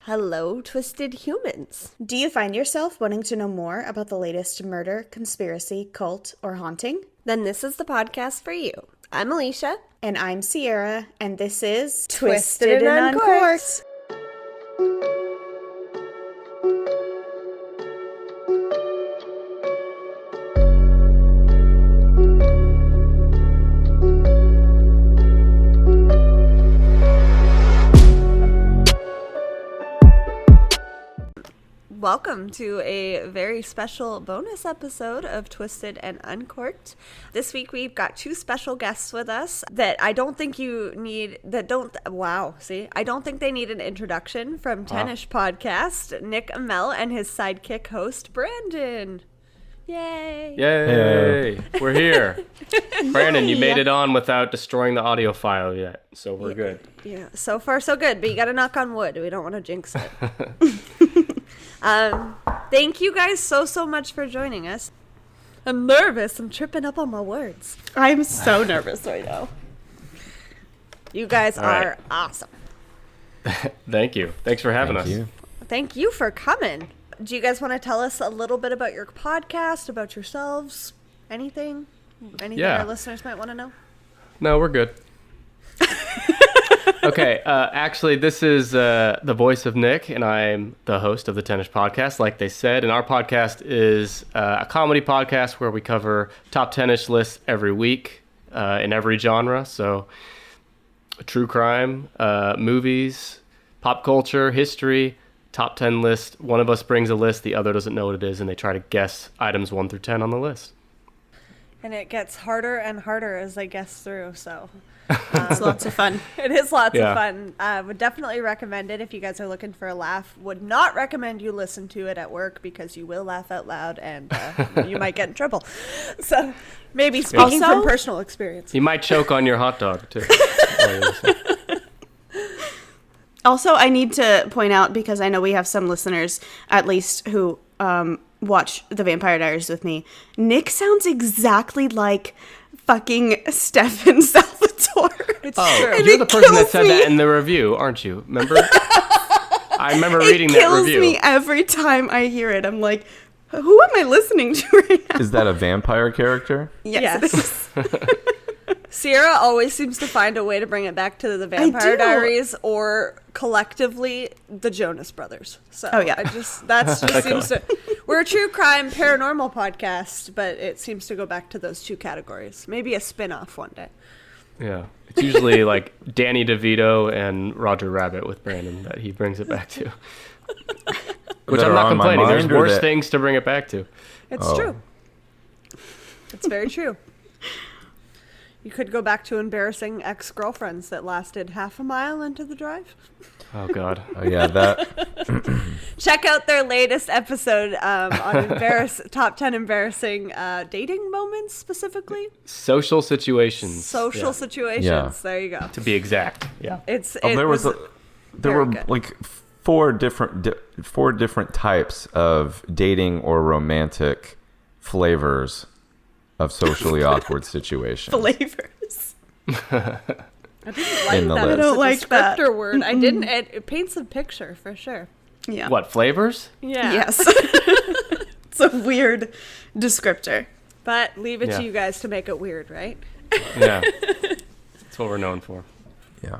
Hello, twisted humans. Do you find yourself wanting to know more about the latest murder, conspiracy, cult, or haunting? Then this is the podcast for you. I'm Alicia. And I'm Sierra, and this is Twisted and Uncorked. Welcome to a very special bonus episode of Twisted and Uncorked. This week we've got two special guests with us that I don't think you need, I don't think they need an introduction from Tennis Podcast, Nick Amell and his sidekick host, Brandon. Yay. Yay. We're here. Brandon, you made it on without destroying the audio file yet, so we're good. Yeah, so far so good, but you gotta knock on wood. We don't want to jinx it. Thank you guys so much for joining us. I'm nervous. I'm tripping up on my words. I'm so nervous right now. You guys are awesome. Thank you. Thanks for having us. Thank you for coming. Do you guys want to tell us a little bit about your podcast, about yourselves? Anything our listeners might want to know? No, we're good. Okay, actually, this is the voice of Nick, and I'm the host of the Tennis Podcast, like they said. And our podcast is a comedy podcast where we cover top tennis lists every week in every genre. So true crime, movies, pop culture, history, top 10 list. One of us brings a list, the other doesn't know what it is, and they try to guess items 1 through 10 on the list. And it gets harder and harder as they guess through, so... It's lots of fun. It is lots of fun. Would definitely recommend it if you guys are looking for a laugh. Would not recommend you listen to it at work because you will laugh out loud and you might get in trouble. So maybe speaking from personal experience. You might choke on your hot dog, too. Also, I need to point out, because I know we have some listeners, at least, who watch The Vampire Diaries with me. Nick sounds exactly like fucking Stefan Salvatore. It's true. You're the person that said that in the review, aren't you? Remember? I remember reading that review. It kills me every time I hear it. I'm like, who am I listening to right now? Is that a vampire character? Yes. Sierra always seems to find a way to bring it back to the Vampire Diaries or collectively the Jonas Brothers. So seems to. We're a true crime paranormal podcast, but it seems to go back to those two categories. Maybe a spin-off one day. Yeah. It's usually like Danny DeVito and Roger Rabbit with Brandon that he brings it back to. Which I'm not complaining. There's worse things to bring it back to. It's true. It's very true. You could go back to embarrassing ex-girlfriends that lasted half a mile into the drive. Oh, God. Oh, yeah, that... Check out their latest episode on top 10 embarrassing dating moments, specifically. Social situations. Situations. Yeah. There you go. To be exact. Yeah. There were like four different types of dating or romantic flavors of socially awkward situations. Flavors. I didn't like that. I don't like that word. Mm-hmm. I didn't. It paints a picture for sure. Yeah. What, flavors? Yeah. Yes. It's a weird descriptor. But leave it to you guys to make it weird, right? Yeah. That's what we're known for. Yeah.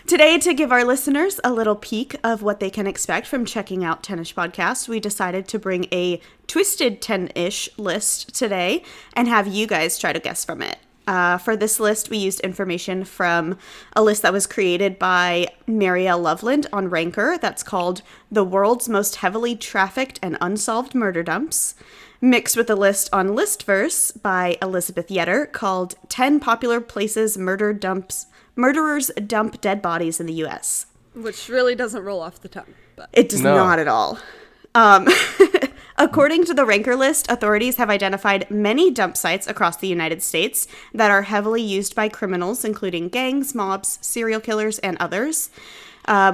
Today, to give our listeners a little peek of what they can expect from checking out Tennis Podcast, we decided to bring a twisted 10-ish list today and have you guys try to guess from it. For this list, we used information from a list that was created by Marielle Loveland on Ranker that's called The World's Most Heavily Trafficked and Unsolved Murder Dumps, mixed with a list on Listverse by Elizabeth Yetter called 10 Popular Places Murderers Dump Dead Bodies in the U.S. Which really doesn't roll off the tongue. But. It does not at all. According to the Ranker list, authorities have identified many dump sites across the United States that are heavily used by criminals, including gangs, mobs, serial killers, and others.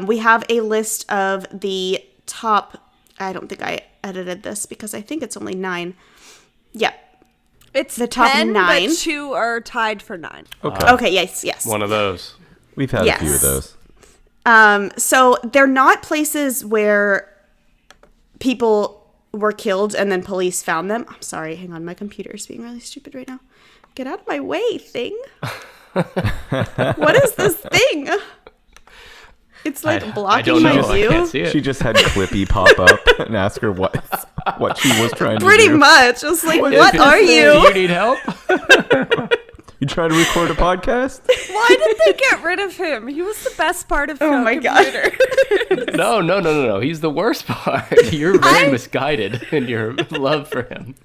We have a list of the top... I don't think I edited this because I think it's only 9. Yeah. It's the top 10, 9. But 2 are tied for 9. Okay, yes. One of those. We've had a few of those. So they're not places where people were killed and then police found them. I'm sorry, hang on, my computer is being really stupid right now. Get out of my way, thing. What is this thing? It's like blocking my view. I can't see it. She just had Clippy pop up and ask her what she was trying to do. Pretty much. I was like, what are you? Do you need help? You trying to record a podcast? Why did they get rid of him? He was the best part of Oh my Computer. No. He's the worst part. You're very misguided in your love for him.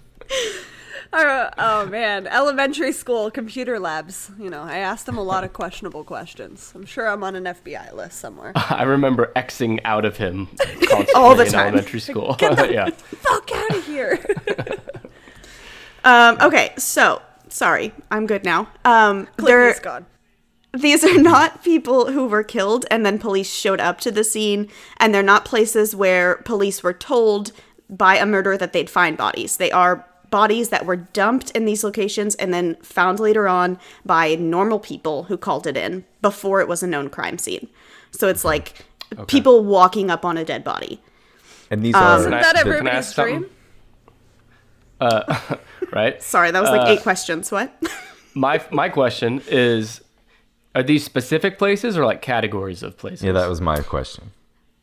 Oh man, elementary school computer labs. You know, I asked them a lot of questionable questions. I'm sure I'm on an FBI list somewhere. I remember Xing out of him constantly All the in time. elementary school. Get the Yeah. fuck out of here. Okay, so sorry, I'm good now. Clippy's gone. These are not people who were killed and then police showed up to the scene, and they're not places where police were told by a murderer that they'd find bodies. They are bodies that were dumped in these locations and then found later on by normal people who called it in before it was a known crime scene. So it's like people walking up on a dead body. And these are Isn't that can I everybody's ask something? dream? Right? Sorry, that was like 8 questions. What? My question is, are these specific places or like categories of places? Yeah, that was my question.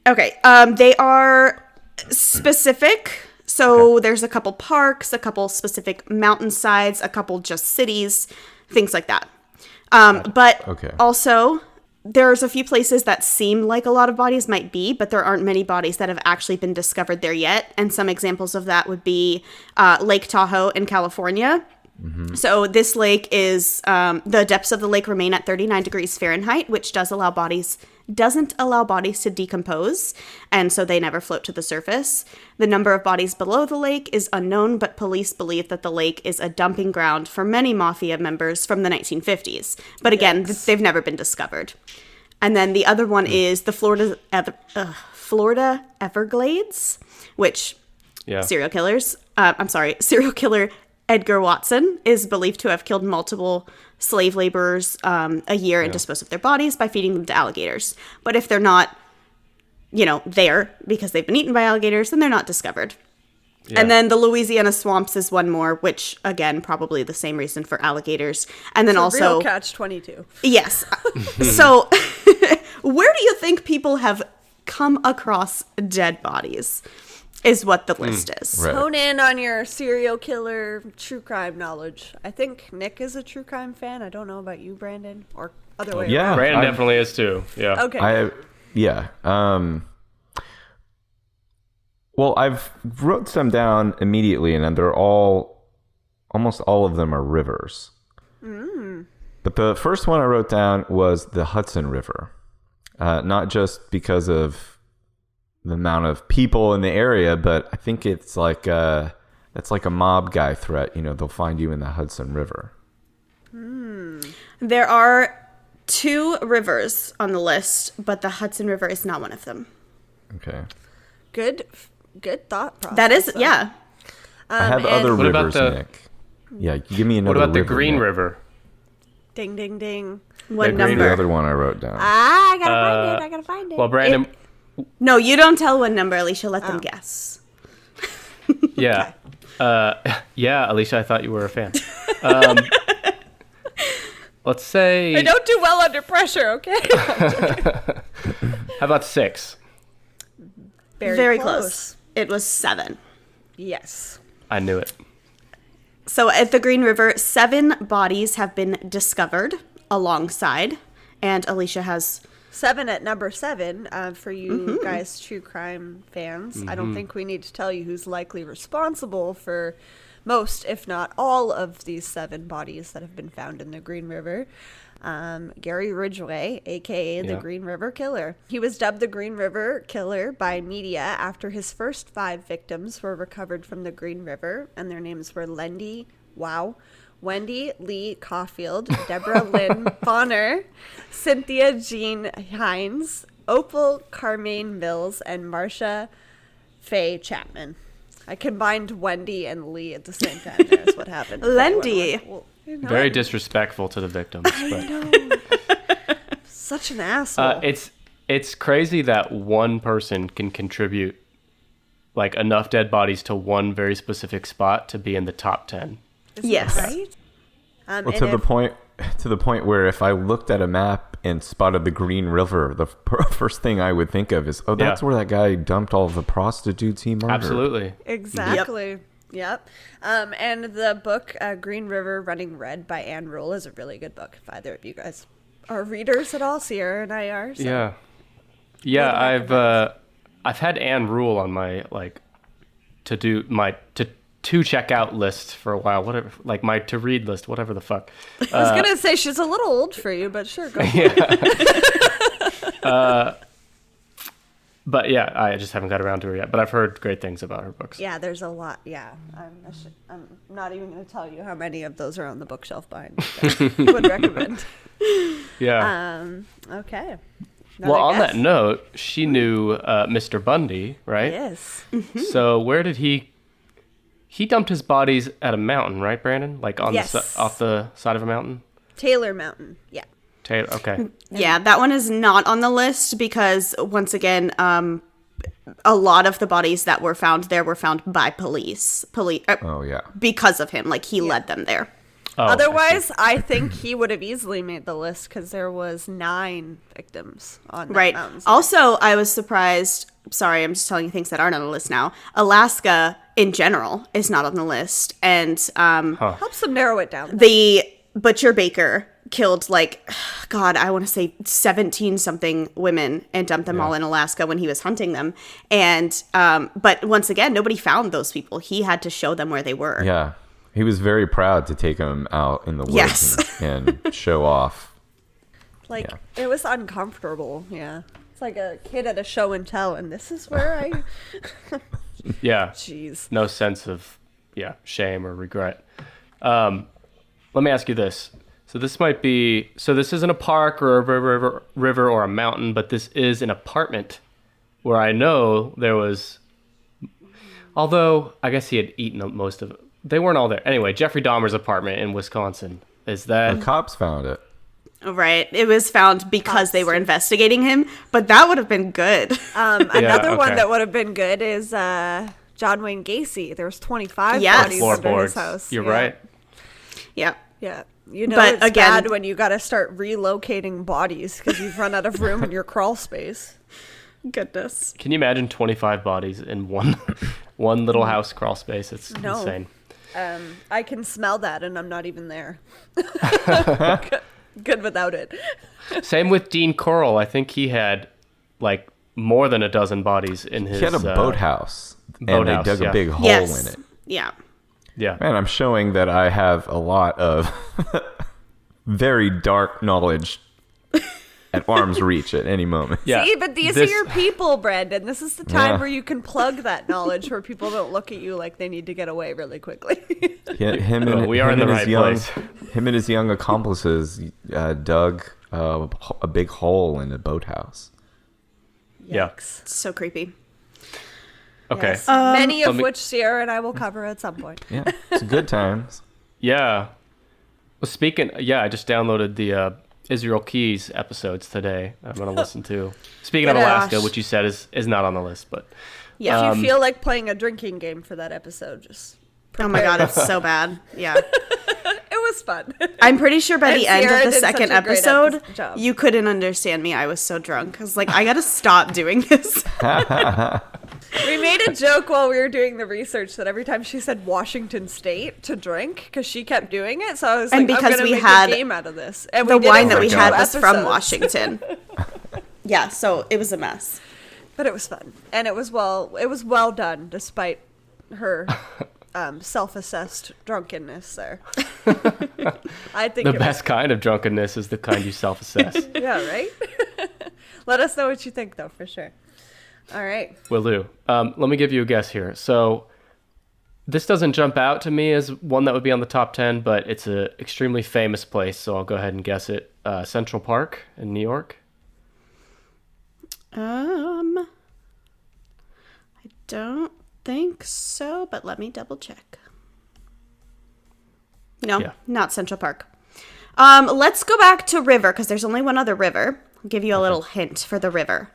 Okay, they are specific. So there's a couple parks, a couple specific mountainsides, a couple just cities, things like that. But also, there's a few places that seem like a lot of bodies might be, but there aren't many bodies that have actually been discovered there yet. And some examples of that would be Lake Tahoe in California. So this lake is, the depths of the lake remain at 39 degrees Fahrenheit, which doesn't allow bodies to decompose, and so they never float to the surface. The number of bodies below the lake is unknown, but police believe that the lake is a dumping ground for many mafia members from the 1950s. But again, they've never been discovered. And then the other one is the Florida Everglades, which serial killer Edgar Watson is believed to have killed multiple slave laborers a year and disposed of their bodies by feeding them to alligators. But if they're not, there because they've been eaten by alligators, then they're not discovered. Yeah. And then the Louisiana swamps is one more, which, again, probably the same reason for alligators. And then it's also... real catch-22. Yes. So where do you think people have come across dead bodies? Is what the list is. Right. Hone in on your serial killer true crime knowledge. I think Nick is a true crime fan. I don't know about you, Brandon, or other way around. Brandon definitely is too. Yeah. Okay. Well, I've wrote some down immediately, and they're almost all of them are rivers. But the first one I wrote down was the Hudson River. Not just because of the amount of people in the area, but I think it's like that's like a mob guy threat. They'll find you in the Hudson River. There are 2 rivers on the list, but the Hudson River is not one of them. Okay. Good thought process. That is, yeah. I have other What about rivers, Nick. Yeah, give me another. What about the river, Green Nick. River? Ding, ding, ding. What Green number? The other one I wrote down. I gotta find it. Well, Brandon, No, you don't tell what number, Alicia. Let them guess. yeah. Alicia, I thought you were a fan. Let's say... I don't do well under pressure, okay? How about 6? Very close. It was 7. Yes. I knew it. So at the Green River, 7 bodies have been discovered alongside, and Alicia has... 7 at number 7 for you guys true crime fans. I don't think we need to tell you who's likely responsible for most, if not all, of these 7 bodies that have been found in the Green River. Gary Ridgway, a.k.a. the Green River Killer. He was dubbed the Green River Killer by media after his first 5 victims were recovered from the Green River, and their names were Wendy Lee Caulfield, Deborah Lynn Bonner, Cynthia Jean Hines, Opal Carmaine Mills, and Marcia Faye Chapman. I combined Wendy and Lee at the same time. There's what happened. Lendy. Very disrespectful to the victims. I know. Such an asshole. It's It's crazy that one person can contribute like enough dead bodies to one very specific spot to be in the top 10. Yes. Right? Well, And to the if- point where if I looked at a map and spotted the Green River, the first thing I would think of is, oh, that's Yeah. where that guy dumped all of the prostitutes he murdered. Absolutely. Exactly. Yep. And the book Green River Running Red by Anne Rule is a really good book. If either of you guys are readers at all, Sierra and I are. So. Yeah. Would Yeah, I've had Anne Rule on my to check out list for a while, whatever, like my to read list, whatever the fuck. I was gonna say she's a little old for you, but sure, go for it. But yeah, I just haven't got around to her yet, but I've heard great things about her books. Yeah, there's a lot. Yeah, I'm not even gonna tell you how many of those are on the bookshelf behind me. That I would recommend. Yeah. Okay. Well, Another on guess? that note, she knew Mr. Bundy, right? Yes. So where did he dumped his bodies at a mountain, right, Brandon? Like on Yes. off the side of a mountain? Taylor Mountain. Yeah. Taylor, okay. Yeah, that one is not on the list because, once again, a lot of the bodies that were found there were found by police. Oh, yeah. Because of him. Like, he led them there. Oh, I see. Otherwise, I think he would have easily made the list because there was 9 victims on that Right. mountain. Also, I was surprised. Sorry, I'm just telling you things that aren't on the list now. Alaska, in general, is not on the list. And Helps them narrow it down. the Butcher Baker killed, like, God, I want to say 17-something women and dumped them all in Alaska when he was hunting them. And, but once again, nobody found those people. He had to show them where they were. Yeah. He was very proud to take them out in the woods Yes. and show off. Like, Yeah. it was uncomfortable. Yeah. It's like a kid at a show and tell, and this is where I. Yeah. Jeez. No sense of shame or regret. Let me ask you this. So this isn't a park or a river or a mountain, but this is an apartment where I know there was, although I guess he had eaten most of it. They weren't all there. Anyway, Jeffrey Dahmer's apartment in Wisconsin. Is that... The cops found it. Right. It was found because they were investigating him, but that would have been good. Another one okay. that would have been good is John Wayne Gacy. There was 25 Yes. bodies under his Floorboards. house. You're Yeah. right. Yeah. Yeah. You know, But it's again- bad when you got to start relocating bodies because you've run out of room in your crawl space. Goodness. Can you imagine 25 bodies in one little house crawl space? It's No. insane. I can smell that, and I'm not even there. Good without it. Same with Dean Corll. I think he had like more than a dozen bodies in his... He had a boathouse. And boathouse, they dug yeah. a big hole Yes. in it. Yeah. Yeah. Man, I'm showing that I have a lot of very dark knowledge at arm's reach at any moment. Yeah. See, but these This- are your people, Brandon. This is the time Yeah. where you can plug that knowledge where people don't look at you like they need to get away really quickly. Him and, we are him in the and his right young, place. Him and his young accomplices dug a big hole in a boathouse. Yeah. Yikes. So creepy. Okay. Yes. Many of let me- which Sierra and I will cover at some point. Yeah, it's good times. Yeah. Well, I just downloaded the Israel Keys episodes today. I'm going to listen to. Speaking of Gosh. Alaska, which you said is not on the list, but Yeah. If you feel like playing a drinking game for that episode, just Oh my God, it's so bad. Yeah. it was fun. I'm pretty sure by And the end Sierra of the did such second a great episode, job. you couldn't understand me. I was so drunk. I was like, I gotta stop doing this. We made a joke while we were doing the research that every time she said Washington State to drink, because she kept doing it, so I was like, And because I'm gonna we make had a game out of this. And The we did wine it that for we 2 had was from episodes. Washington. Yeah, so it was a mess. But it was fun, and it was well done despite her self-assessed drunkenness there. I think the it best kind of drunkenness is the kind you self-assess. was, yeah, right. Let us know what you think, though, for sure. All right. Will do. Let me give you a guess here. So this doesn't jump out to me as one that would be on the top 10, but it's an extremely famous place, so I'll go ahead and guess it. Central Park in New York. I don't think so, but let me double check. No, Yeah. not Central Park. Let's go back to river, because there's only one other river. I'll give you a little hint for the river.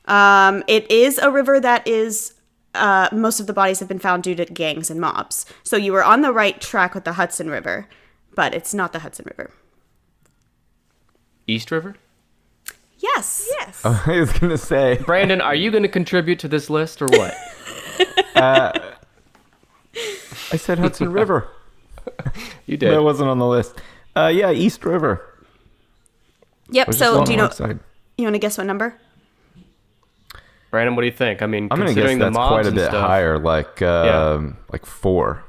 It is a river that is, most of the bodies have been found due to gangs and mobs. So you were on the right track with the Hudson River, but it's not the Hudson River. East River? Yes. Yes. I was gonna say, Brandon, are you going to contribute to this list or what? I said Hudson River. You did. That wasn't on the list. Yeah, East River. Yep. Which is So on do you the know? west side. You want to guess what number? Brandon, what do you think? I mean, I'm gonna guess considering the that's mobs quite a and bit stuff, higher, like 4,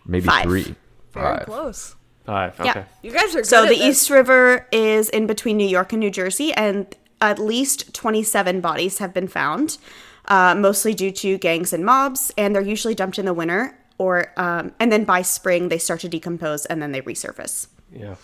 maybe 5. 3, Very 5. close. 5. Yeah. Okay. You guys are good So at the this. East River is in between New York and New Jersey, and at least 27 bodies have been found, mostly due to gangs and mobs, and they're usually dumped in the winter, and then by spring they start to decompose and then they resurface. Yeah.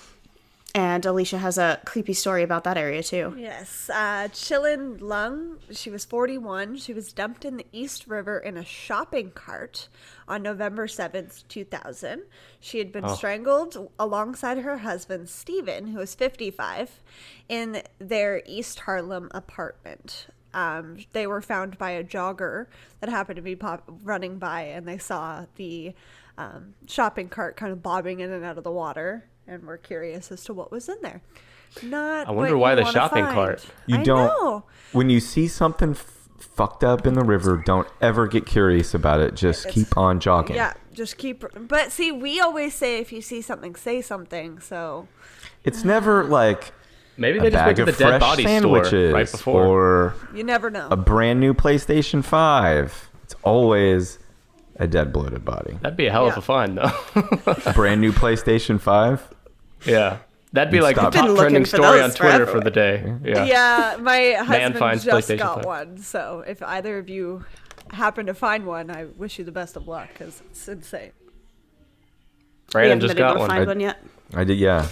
And Alicia has a creepy story about that area too. Yes, Chilin Lung, she was 41. She was dumped in the East River in a shopping cart on November 7th, 2000. She had been strangled alongside her husband, Stephen, who was 55, in their East Harlem apartment. They were found by a jogger that happened to be running by, and they saw the shopping cart kind of bobbing in and out of the water, and were curious as to what was in there. Not. I wonder what why you the wanna shopping find. cart. You I don't. know. When you see something fucked up in the river, don't ever get curious about it. Just keep on jogging. Yeah, just keep. But see, we always say if you see something, say something. So It's never like Maybe a they just went bag to of the dead fresh body store sandwiches right before. or you never know. a brand new PlayStation 5. It's always a dead bloated body. That'd be a hell of Yeah. a find, though. A brand new PlayStation 5. Yeah. That'd be You'd like the stop. top Been trending looking for story on those Twitter forever. for the day. Yeah. Yeah, my husband finds just PlayStation got 5. one. So if either of you happen to find one, I wish you the best of luck because it's insane. We Brandon haven't just been able got to one. find one yet. I did, yeah.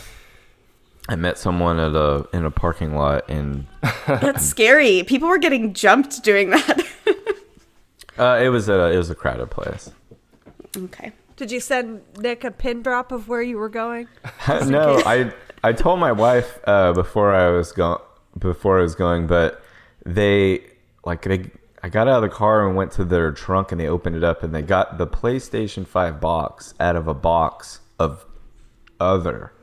I met someone in a parking lot, and That's scary. People were getting jumped doing that. it was a crowded place. Okay. Did you send Nick a pin drop of where you were going? No, I told my wife before I was going, but I got out of the car and went to their trunk, and they opened it up, and they got the PlayStation 5 box out of a box of other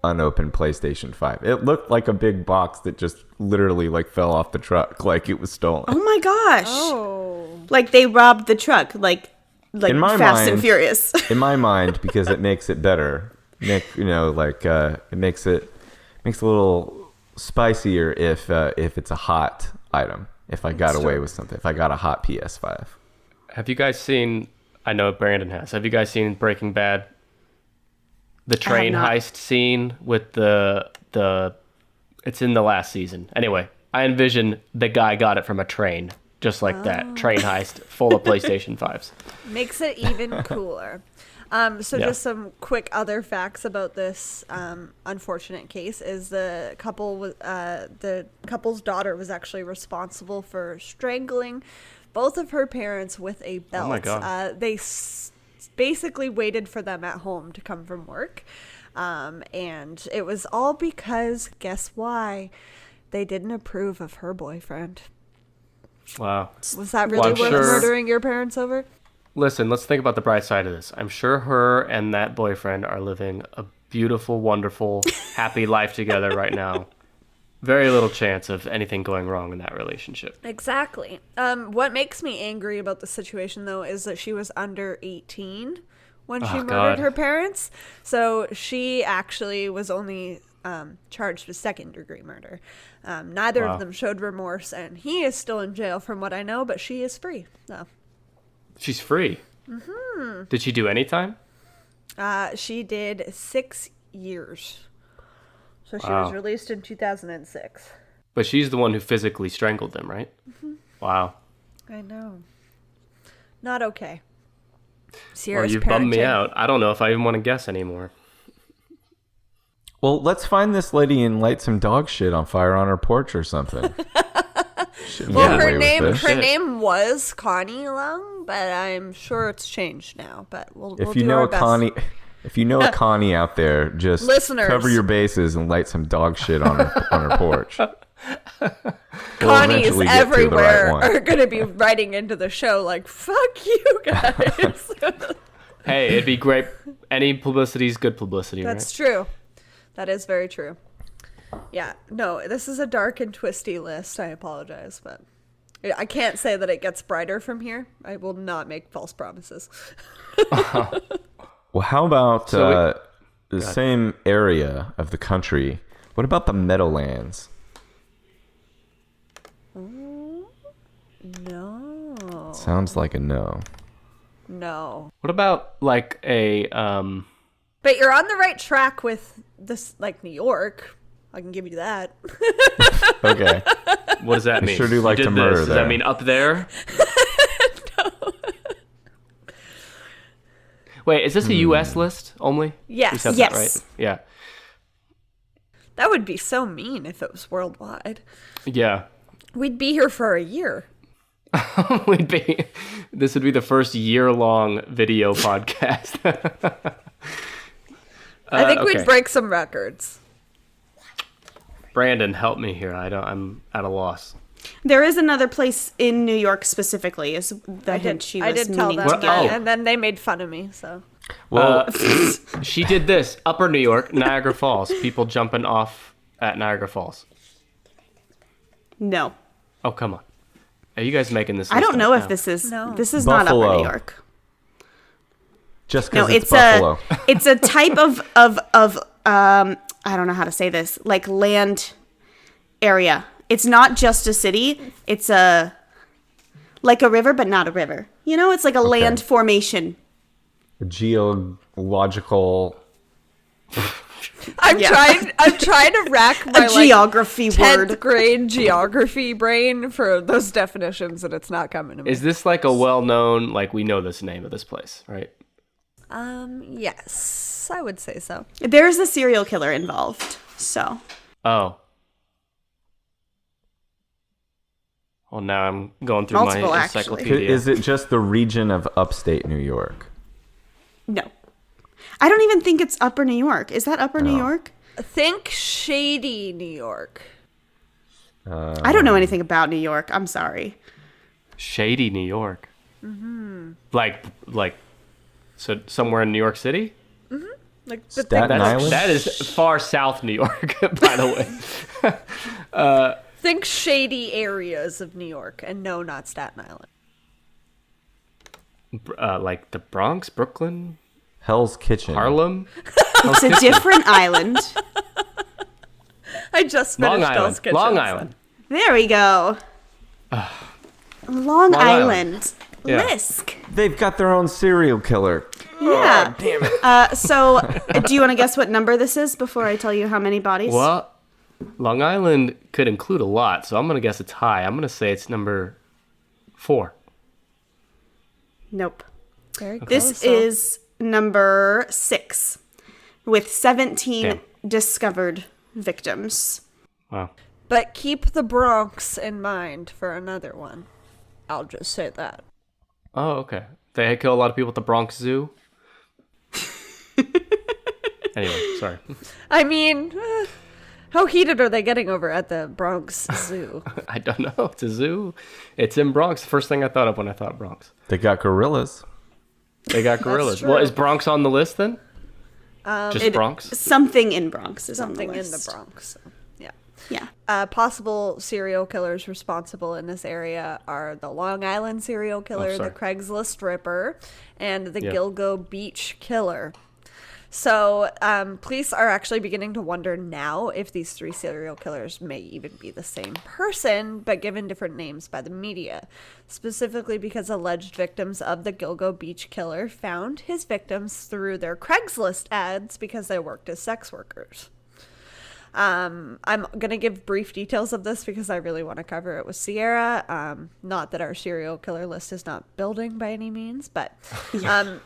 unopened PlayStation 5. It looked like a big box that just literally like fell off the truck, like it was stolen. Oh my gosh. Oh, Like they robbed the truck, like In my Fast and mind- Furious. In my mind, because it makes it better. Nick, it makes it a little spicier if it's a hot item. If I got away with something, if I got a hot PS5. Have you guys seen, I know Brandon has, have you guys seen Breaking Bad? The train not. heist scene with the it's in the last season. Anyway, I envision the guy got it from a train, just like that. Train heist full of PlayStation 5s. makes it even cooler. So Yeah. just some quick other facts about this unfortunate case is the couple's daughter was actually responsible for strangling both of her parents with a belt. Oh my God. They basically waited for them at home to come from work. And it was all because, guess why? They didn't approve of her boyfriend. Wow. Was that Well, really I'm worth sure- murdering your parents over? Listen, let's think about the bright side of this. I'm sure her and that boyfriend are living a beautiful, wonderful, happy life together right now. Very little chance of anything going wrong in that relationship. Exactly. What makes me angry about the situation, though, is that she was under 18 when she murdered God. her parents. So she actually was only charged with second-degree murder. Neither Wow. of them showed remorse, and he is still in jail from what I know, but she is free. So She's free. Mm-hmm. Did she do any time? she did 6 years. So she Wow. was released in 2006. But she's the one who physically strangled them, right? Mm-hmm. Wow. I know. Not okay. Well, Sierra's you've bummed me parenting. out. I don't know if I even want to guess anymore. Well, let's find this lady and light some dog shit on fire on her porch or something. Shouldn't Well, get her away with name this. her name was Connie Lung, but I'm sure it's changed now. But we'll If do you know our a best. Connie, if you know a Connie out there, just Listeners. cover your bases and light some dog shit on her porch. Connies eventually get to the right everywhere one. are going to be writing into the show like, fuck you guys. Hey, it'd be great. Any publicity is good publicity, That's true. That is very true. Yeah, no, this is a dark and twisty list. I apologize, but I can't say that it gets brighter from here. I will not make false promises. Well, how about So the same area of the country? What about the Meadowlands? No. Sounds like a no. No. What about like a But you're on the right track with this, like New York. I can give you that. Okay. what does that mean? sure do You like did to murder Does that there. mean up there? No. Wait, is this a U.S. list only? Yes. You said Yes. that, right? Yeah. That would be so mean if it was worldwide. Yeah. We'd be here for a year. This would be the first year-long video podcast. I think okay. we'd break some records. Brandon, help me here. I'm at a loss. There is another place in New York specifically, is the hint she was I did tell meaning them to that, give. Oh. and then they made fun of me. So Well, She did this. Upper New York, Niagara Falls. People jumping off at Niagara Falls. No. Oh, come on. Are you guys making this? I don't list know up if now? this is No. this is not Upper Buffalo. New York. just No, because it's Buffalo. it's a type of I don't know how to say this, like land area. It's not just a city. It's like a river, but not a river. You know, it's like a land formation. Geological. I'm Yeah. trying to rack my A geography 10th word. grade geography brain for those definitions, and it's not coming to me. Is this like a well-known, like we know this name of this place, right? Yes, I would say so. There's a serial killer involved. So Oh. Well, now I'm going through Multiple, my actually. encyclopedia. Is it just the region of upstate New York? no. I don't even think it's Upper New York. Is that Upper New York? Think shady New York. I don't know anything about New York. I'm sorry. Shady New York? Mm-hmm. Like, so somewhere in New York City? Like the Staten thing, Island? That is far south New York, by the way. think shady areas of New York, and no, not Staten Island. Like the Bronx, Brooklyn, Hell's Kitchen. Harlem, It's a different island. I just Long finished Island. Hell's Kitchen, Long so- Island. There we go. Long Island. Island. Yeah. Lisk. They've got their own serial killer. Yeah. Damn it. So, do you want to guess what number this is before I tell you how many bodies? Well, Long Island could include a lot, so I'm going to guess it's high. I'm going to say it's number 4. Nope. Very close, This though. is number 6 with 17 Damn. discovered victims. Wow. But keep the Bronx in mind for another one. I'll just say that. Oh, okay. They kill a lot of people at the Bronx Zoo. Anyway, sorry. I mean, how heated are they getting over at the Bronx Zoo? I don't know. It's a zoo. It's in Bronx. First thing I thought of when I thought Bronx. They got gorillas. They got gorillas. true. Well, is Bronx on the list then? Just Bronx? Something in Bronx is Something on the in the list. Bronx. So, yeah. Yeah. Possible serial killers responsible in this area are the Long Island serial killer, the sorry. Craigslist Ripper, and the Yeah. Gilgo Beach Killer. So, police are actually beginning to wonder now if these 3 serial killers may even be the same person, but given different names by the media. Specifically because alleged victims of the Gilgo Beach Killer found his victims through their Craigslist ads because they worked as sex workers. I'm going to give brief details of this because I really want to cover it with Sierra. Not that our serial killer list is not building by any means, but on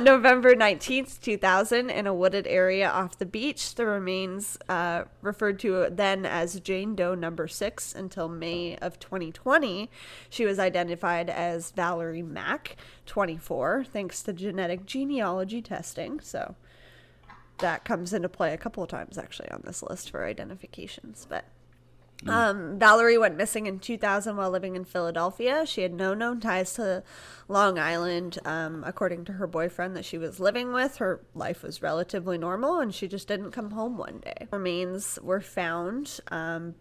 November 19th, 2000, in a wooded area off the beach, the remains referred to then as Jane Doe number 6 until May of 2020. She was identified as Valerie Mack, 24, thanks to genetic genealogy testing. So that comes into play a couple of times actually on this list for identifications, but Valerie went missing in 2000 while living in Philadelphia. She had no known ties to Long Island. According to her boyfriend that she was living with, her life was relatively normal and she just didn't come home one day. Remains were found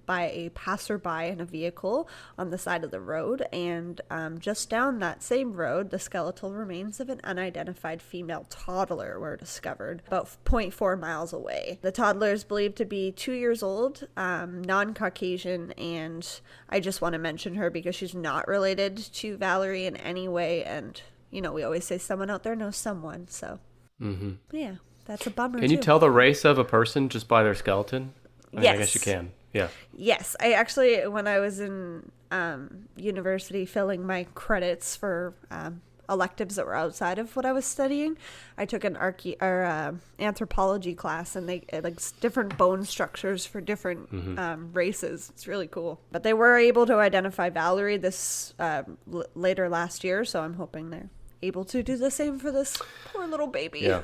by a passerby in a vehicle on the side of the road, and just down that same road, the skeletal remains of an unidentified female toddler were discovered about 0.4 miles away. The toddler is believed to be 2 years old, non-Caucasian, and I just want to mention her because she's not related to Valerie in any way, and we always say someone out there knows someone, so yeah, that's a bummer. Can you tell the race of a person just by their skeleton? Yes. I guess you can. Yeah. Yes, I actually, when I was in university filling my credits for electives that were outside of what I was studying, I took an anthropology class, and they like different bone structures for different races. It's really cool. But they were able to identify Valerie this later last year, so I'm hoping they're able to do the same for this poor little baby. Yeah,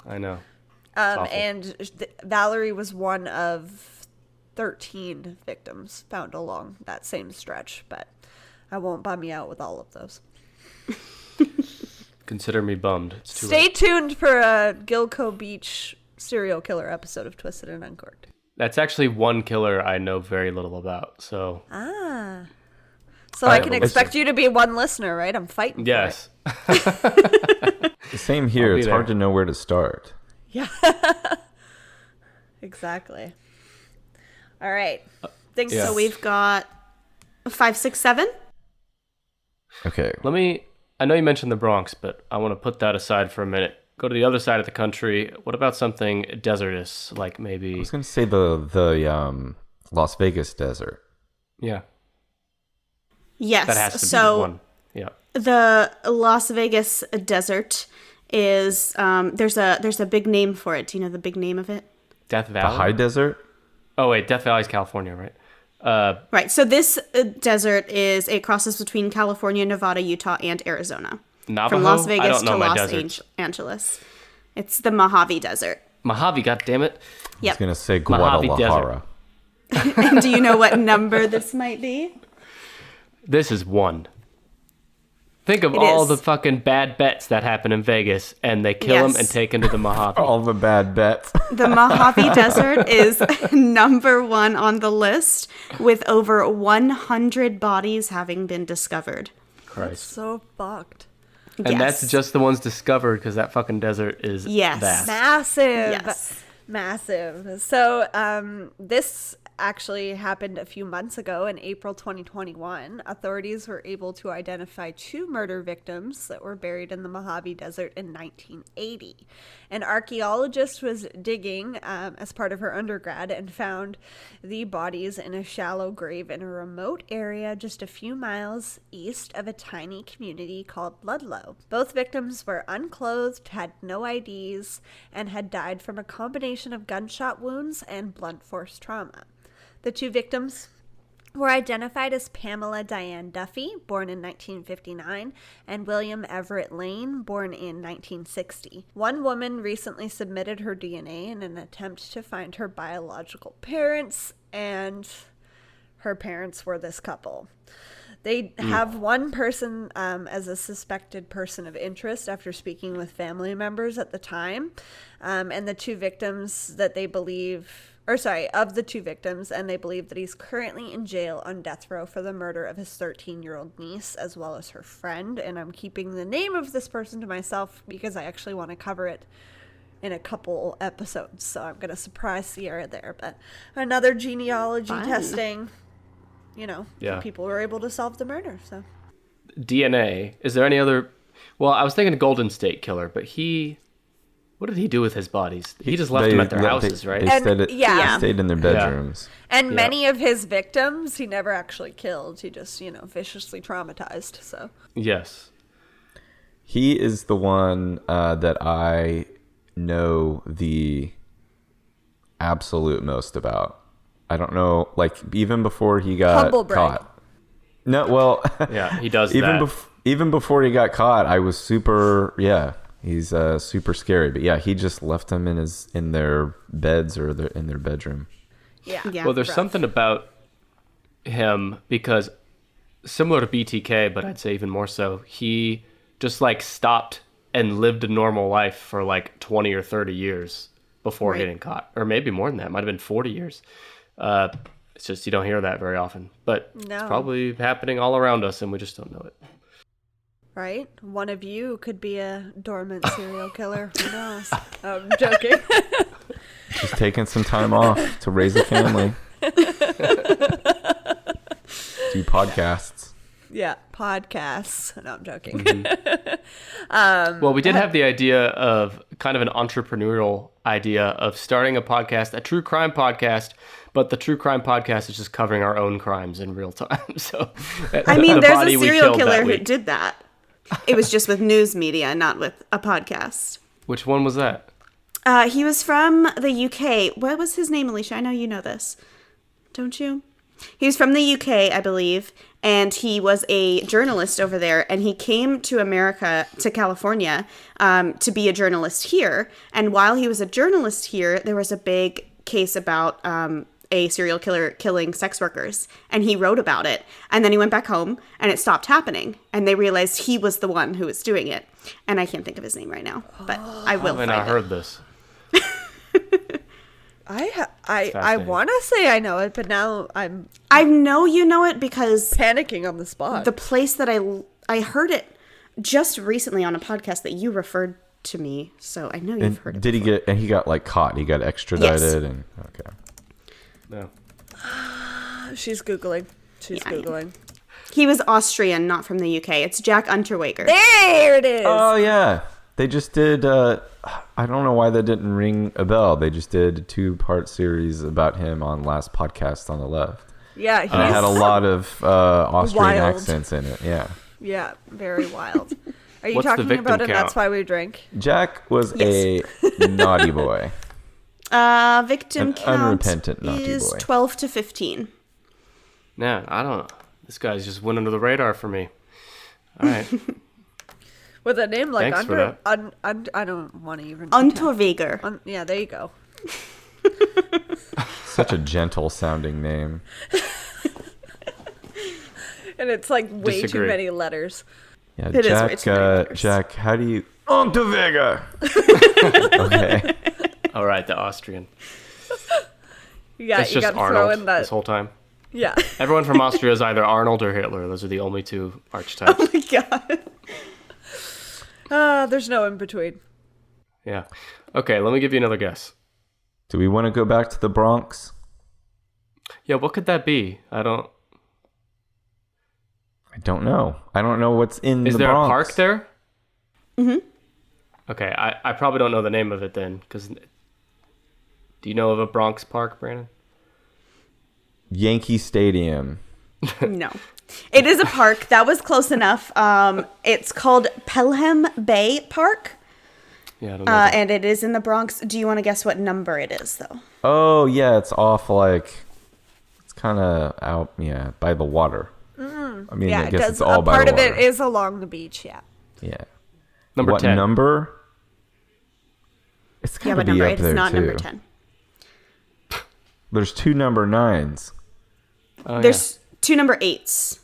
I know. Awful. And Valerie was one of 13 victims found along that same stretch, but I won't bum you out with all of those. Consider me bummed. It's too Stay late. tuned for a Gilco Beach serial killer episode of Twisted and Uncorked. That's actually one killer I know very little about. So So I can expect you to be one listener, right? I'm fighting for yes, Same here. I'll be It's hard there. to know where to start. it. Exactly. All right. Thanks. yeah. So we've got 5, 6, 7. Okay. I know you mentioned the Bronx, but I want to put that aside for a minute. Go to the other side of the country. What about something desertous, like I maybe? was going to say the Las Vegas desert. Yeah, Yes. that has to so be one. Yeah. the Las Vegas desert is there's a big name for it. Do you know the big name of it? Death The Valley. high desert? Oh wait, Death Valley is California, right? Right. So this desert it crosses between California, Nevada, Utah, and Arizona. Navajo. From Las I Vegas don't know to my Los deserts. Angeles. It's the Mojave Desert. Mojave, goddammit. I Yep. was going to say Mojave Guadalajara. And do you know what number this might be? This is one. Think of It all is. the fucking bad bets that happen in Vegas, and they kill them Yes. and take them to the Mojave. All the bad bets. The Mojave Desert is number 1 on the list, with over 100 bodies having been discovered. Christ. So fucked. And Yes. that's just the ones discovered because that fucking desert is Yes. vast. Massive. Yes. Massive. So this actually happened a few months ago in April 2021. Authorities were able to identify 2 murder victims that were buried in the Mojave Desert in 1980. An archaeologist was digging as part of her undergrad and found the bodies in a shallow grave in a remote area just a few miles east of a tiny community called Ludlow. Both victims were unclothed, had no IDs, and had died from a combination of gunshot wounds and blunt force trauma. The 2 victims were identified as Pamela Diane Duffy, born in 1959, and William Everett Lane, born in 1960. One woman recently submitted her DNA in an attempt to find her biological parents, and her parents were this couple. They have one person as a suspected person of interest after speaking with family members at the time, and the 2 victims that they believe... of the 2 victims, and they believe that he's currently in jail on death row for the murder of his 13-year-old niece, as well as her friend. And I'm keeping the name of this person to myself because I actually want to cover it in a couple episodes, so I'm going to surprise Sierra there. But another genealogy Fun. testing, Yeah. people were able to solve the murder, so... DNA. Is there any other? Well, I was thinking Golden State Killer, but what did he do with his bodies? He just left them at their houses, right? And- Stayed in their bedrooms. And Yeah. many of his victims he never actually killed. He just, viciously traumatized, so... Yes. He is the one that I know the absolute most about. I don't know, like, even before he got Humble brag. caught. No, well, Yeah, he does even that. even before he got caught, I was super, he's super scary. But yeah, he just left them in their beds or in their bedroom. Yeah. Yeah. Well, there's rough. something about him because similar to BTK, but I'd say even more so, he just like stopped and lived a normal life for like 20 or 30 years before Right. getting caught, or maybe more than that. Might have been 40 years. It's just you don't hear that very often, but No. it's probably happening all around us, and we just don't know it. Right? One of you could be a dormant serial killer. Who knows? I'm joking. Just taking some time off to raise a family. Do podcasts. Yeah, podcasts. No, I'm joking. Well, we did have the idea of kind of an entrepreneurial idea of starting a podcast, a true crime podcast, but the true crime podcast is just covering our own crimes in real time. So, I mean, the there's body a we serial killed killer that who week. did that. It was just with news media, not with a podcast. Which one was that? He was from the UK. What was his name, Alicia? I know you know this. Don't you? He was from the UK, I believe, and he was a journalist over there, and he came to America, to California, to be a journalist here. And while he was a journalist here, there was a big case about a serial killer killing sex workers, and he wrote about it. And then he went back home, and it stopped happening, and they realized he was the one who was doing it. And I can't think of his name right now, but I will I find I it. heard this. I fascinating. want to say I know it, but now I'm I know you know it because panicking on the spot. the place that I heard it just recently on a podcast that you referred to me, so I know you've And heard it. did he get? And he got like caught. He got extradited. And okay. No. She's Googling. She's Yeah, I know. Googling. He was Austrian, not from the UK. It's Jack Unterweger. There it is. Oh yeah, they just did. I don't know why that didn't ring a bell. They just did a 2-part series about him on last podcast on the left. Yeah, he's And it had a lot of Austrian Wild. accents in it. Yeah. Yeah, very wild. Are you What's the talking victim about it? count? That's why we drink. Jack was Yes. a naughty boy. Victim An count unrepentant naughty is boy. 12 to 15. Yeah, I don't know. This guy's just went under the radar for me. All right. With a name like Thanks for I don't want to even. Unterweger. Yeah, there you go. Such a gentle sounding name. And it's like way too Disagree. many letters. Yeah, It is way Jack. too many letters. Jack, how do you? Unterweger. Okay. All right, the Austrian. Yeah, It's you just got to throw Arnold in that. this whole time. Yeah. Everyone from Austria is either Arnold or Hitler. Those are the only two archetypes. Oh my god. There's no in between. Yeah. Okay, let me give you another guess. Do we want to go back to the Bronx? Yeah, what could that be? I don't know. I don't know what's in Is the there Bronx. a park there? Mm-hmm. Okay, I probably don't know the name of it then, because do you know of a Bronx park, Brandon? Yankee Stadium. No. It is a park. That was close enough. It's called Pelham Bay Park, Yeah, I don't know. that. and it is in the Bronx. Do you want to guess what number it is, though? Oh yeah, it's off like it's kind of out by the water. I mean, Yeah, I it guess does. it's all A by part the of water. it is along the beach. Yeah. Yeah. Number what 10. number? It's Yeah, gotta what be number? up It's there not too. number 10. There's 2 number 9s. Oh, There's 2 number 8s.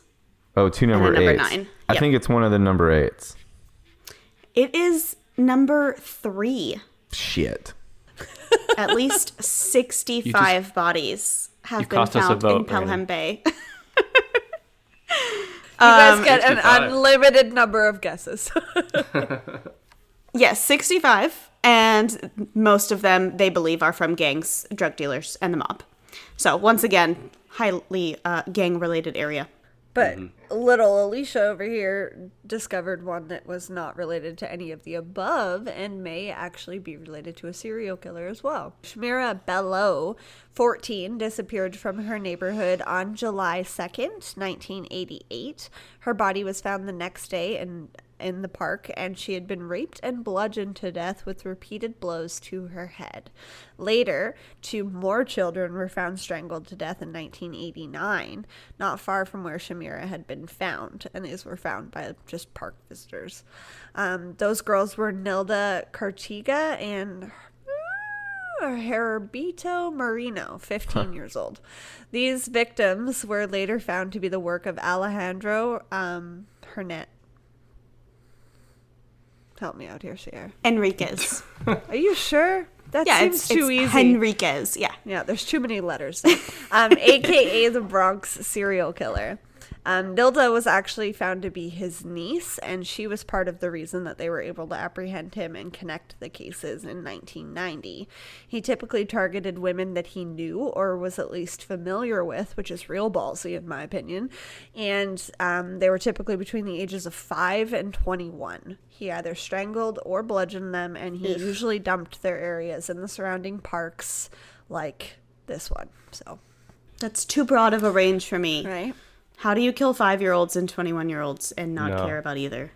Oh, 2 number number 8s. 9. I Yep. think it's one of the number 8s. It is number 3. Shit. At least 65 bodies have you been cost us a found vote, in Pelham Brandon. Bay. You guys get an 65. unlimited number of guesses. Yes, 65. And most of them, they believe, are from gangs, drug dealers, and the mob. So, once again, highly gang-related area. But little Alicia over here discovered one that was not related to any of the above and may actually be related to a serial killer as well. Shamira Bello, 14, disappeared from her neighborhood on July 2nd, 1988. Her body was found the next day in the park, and she had been raped and bludgeoned to death with repeated blows to her head. Later, 2 more children were found strangled to death in 1989, not far from where Shamira had been found, and these were found by just park visitors. Those girls were Nilda Cartiga and Herbito Marino, 15 years old. These victims were later found to be the work of Alejandro Hernet. Help me out here, Sierra. Enriquez. Are you sure? That Yeah, seems it's too easy. Henriquez. Yeah. Yeah, there's too many letters there. AKA the Bronx serial killer. Nilda was actually found to be his niece, and she was part of the reason that they were able to apprehend him and connect the cases in 1990. He typically targeted women that he knew or was at least familiar with, which is real ballsy in my opinion, and they were typically between the ages of 5 and 21. He either strangled or bludgeoned them, and he usually dumped their areas in the surrounding parks like this one. So That's too broad of a range for me. right. How do you kill 5-year-olds and 21-year-olds and not No. care about either?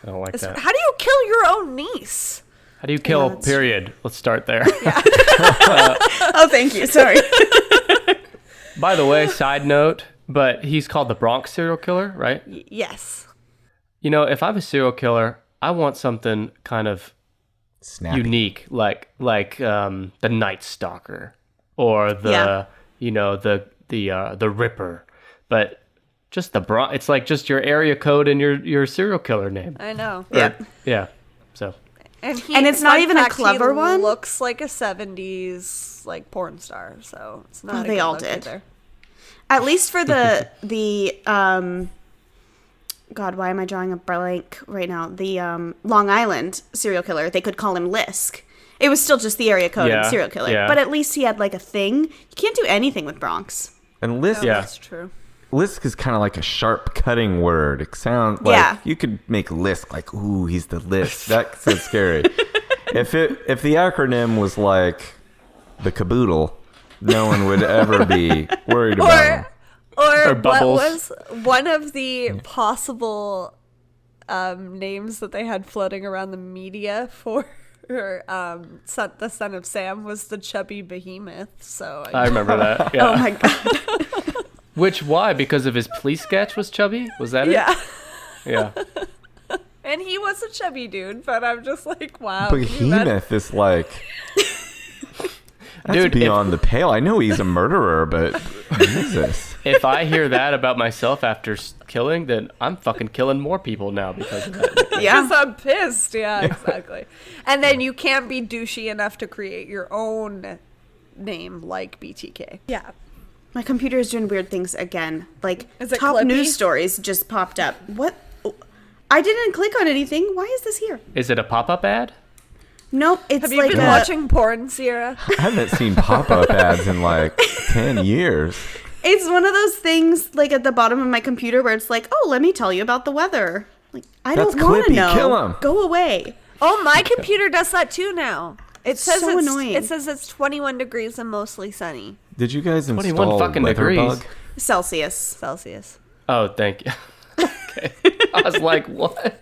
I don't like that. How do you kill your own niece? How do you kill, that's- period? Let's start there. Oh, thank you. Sorry. By the way, side note, but he's called the Bronx serial killer, right? Yes. You know, if I'm a serial killer, I want something kind of Snappy. unique, like the Night Stalker or the Yeah. the Ripper, but just the Bronx. It's like just your area code and your serial killer name. I know. Yeah. Yeah. So And it's not fun even a fact, clever he one? looks like a 70s like porn star, so it's not. Oh, a they good all look did. either. At least for God, why am I drawing a blank right now? The Long Island serial killer. They could call him Lisk. It was still just the area code Yeah, and serial killer. yeah. But at least he had like a thing. You can't do anything with Bronx. And Lisk, Oh, Yeah. that's true. Lisk is kind of like a sharp cutting word. It sounds like Yeah. you could make Lisk like, ooh, he's the Lisk. That's so scary. If the acronym was like the caboodle, no one would ever be worried about him. Or what Bubbles. was one of the possible names that they had floating around the media for the son of Sam was the chubby behemoth. So I remember that. Yeah. Oh my God. Why? Because of his police sketch was chubby? Was that it? yeah. Yeah. And he was a chubby dude, but I'm just like, wow. can you imagine? Behemoth is like that's Dude, beyond the pale. I know he's a murderer, but Jesus. If I hear that about myself after killing, then I'm fucking killing more people now because of that. Yeah. Because I'm pissed. Yeah, exactly. And then you can't be douchey enough to create your own name like BTK. Yeah. My computer is doing weird things again. Like Is it top Clippy? news stories just popped up. What? I didn't click on anything. Why is this here? Is it a pop-up ad? Nope. It's Have you like been watching porn, Sierra? I haven't seen pop-up ads in like 10 years. It's one of those things like at the bottom of my computer where it's like, oh, let me tell you about the weather. Like, I That's don't want to Clippy. know. Kill him. Go away. Oh, my computer does that too now. It says So it's, annoying. It says it's 21 degrees and mostly sunny Did you guys 21 install fucking degrees. WeatherBug? Celsius. Celsius. Oh, thank you. Okay. I was like, what?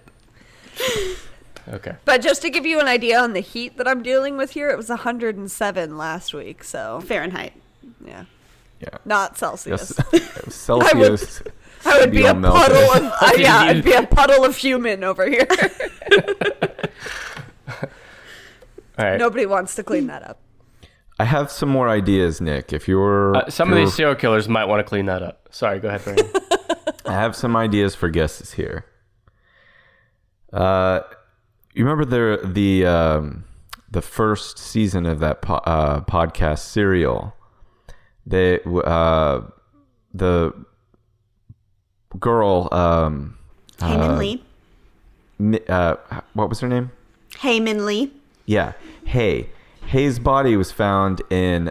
Okay. But just to give you an idea on the heat that I'm dealing with here, it was 107 last week. So Fahrenheit. yeah, Yeah. not Celsius. Yes. Celsius. I would be a all melted. puddle of yeah, you- I'd be a puddle of human over here. All right. Nobody wants to clean that up. I have some more ideas, Nick. If you're Some of these serial killers might want to clean that up. Sorry, go ahead, Brandon. I have some ideas for guesses here. You remember the first season of that podcast Serial? The girl Heyman Lee. what was her name? Heyman Lee. Yeah, Hay's body was found in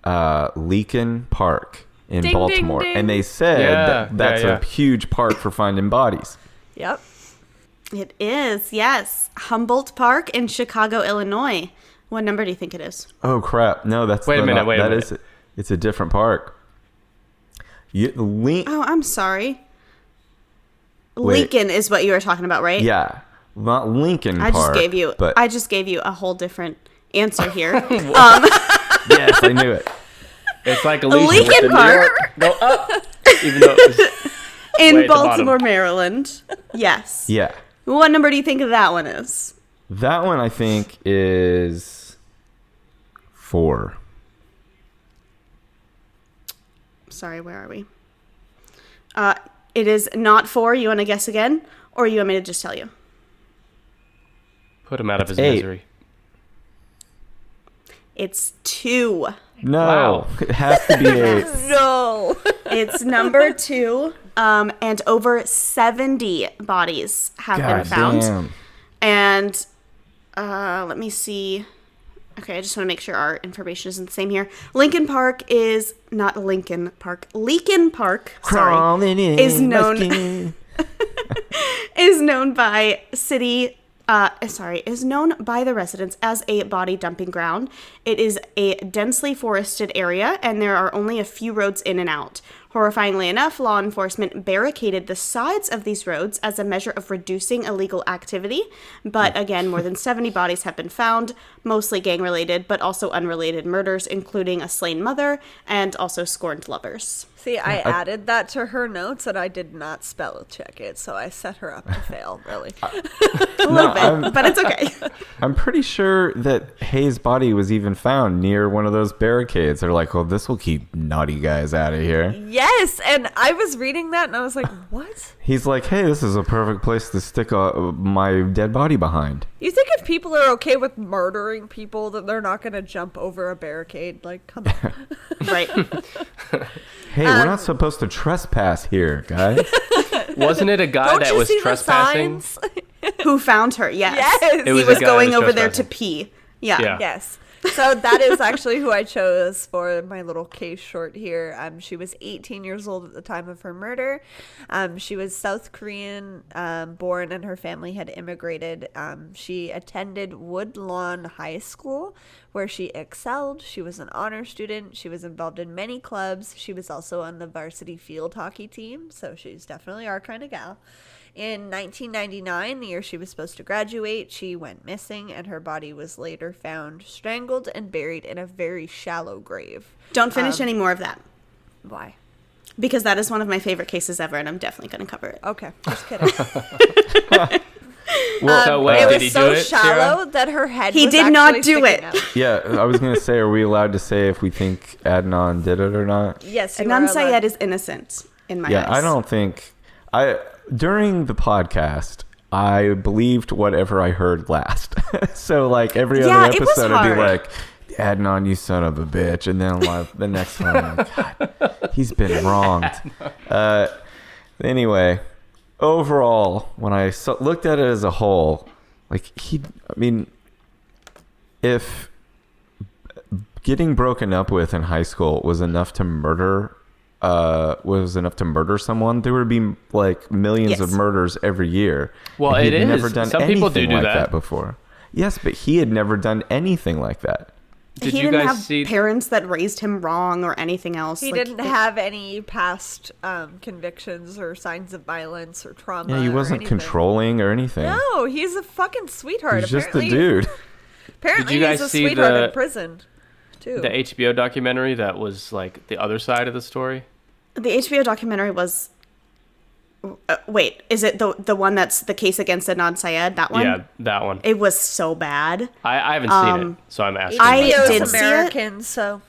Leakin Park in Ding, Baltimore, ding, ding. and they said Yeah, that's yeah. a huge park for finding bodies. Yep. It is, yes. Humboldt Park in Chicago, Illinois. What number do you think it is? Oh crap! No, that's Wait a minute, wait a minute. is it's a different park. Oh, I'm sorry. Wait. Lincoln is what you were talking about, right? Yeah, not Lincoln I Park. just gave you but I just gave you a whole different answer here. yes, I knew it. It's like Alicia with Lincoln the New Park. York- Go up. Even though it was way In at the Baltimore, bottom. Maryland. Yes. Yeah, What number do you think that one is? that one I think is 4. Sorry, where are we? It is not 4. You want to guess again? Or you want me to just tell you? Put him out of his 8. misery. It's 2. No, Wow. it has to be 8. No. It's number 2. And over 70 bodies have been God found. damn. And let me see. Okay, I just want to make sure our information isn't the same here. Lincoln Park is not Lincoln Park. Leakin Park, sorry, is known is known by the residents as a body dumping ground. It is a densely forested area, and there are only a few roads in and out. Horrifyingly enough, law enforcement barricaded the sides of these roads as a measure of reducing illegal activity. But again, more than 70 bodies have been found, mostly gang-related, but also unrelated murders, including a slain mother and also scorned lovers. See, I added that to her notes, and I did not spell check it, so I set her up to fail, really. A little bit, but it's okay. I'm pretty sure that Hayes' body was even found near one of those barricades. They're like, well, this will keep naughty guys out of here. Yes, and I was reading that, and I was like, what? He's like, hey, this is a perfect place to stick my dead body behind. You think if people are okay with murdering people, that they're not going to jump over a barricade? Like, come on. Right. Hey, we're not supposed to trespass here, guys. Wasn't it a guy Don't that you was see the trespassing? signs? Who found her? Yes. Yes. It He a was guy going that was over there to trespassing. pee. Yeah. Yeah. Yes. So that is actually who I chose for my little case short here. She was 18 years old at the time of her murder. She was South Korean born, and her family had immigrated. She attended Woodlawn High School, where she excelled. She was an honor student. She was involved in many clubs. She was also on the varsity field hockey team, so she's definitely our kind of gal. In 1999, the year she was supposed to graduate, she went missing, and her body was later found strangled and buried in a very shallow grave. Don't finish any more of that, Why? because that is one of my favorite cases ever, and I'm definitely going to cover it. Okay, just kidding. Well, So wait, it did was he so do it, shallow Sarah? that her head He was did not actually do sticking it. out. yeah, I was going to say, are we allowed to say if we think Adnan did it or not? Yes, you Adnan are Syed allowed. is innocent in my Yeah, eyes. I don't think... During the podcast, I believed whatever I heard last. So, like, every Yeah, other it was episode, I'd be hard. like, Adnan, you son of a bitch. And then like, the next one, I'm like, God, he's been wronged. Anyway, overall, when I looked at it as a whole, like, if getting broken up with in high school was enough to murder someone, there would be like millions of Yes. murders every year. Well, And it he'd is. never done Some people do anything do like that. before. Yes, but he had never done anything like that. Did he you didn't guys have see? parents that raised him wrong or anything else. He Like, didn't have any past convictions or signs of violence or trauma. Yeah, he or wasn't anything. controlling or anything. No, he's a fucking sweetheart. He's just a Apparently, dude. Apparently, Did you he's guys a see sweetheart the- in prison too. The HBO documentary that was like the other side of the story. The HBO documentary was. Wait, is it the one that's the case against Adnan Syed? That one? Yeah, that one. It was so bad. I haven't seen it, so I'm asking. I myself. did HBO's see it. American, so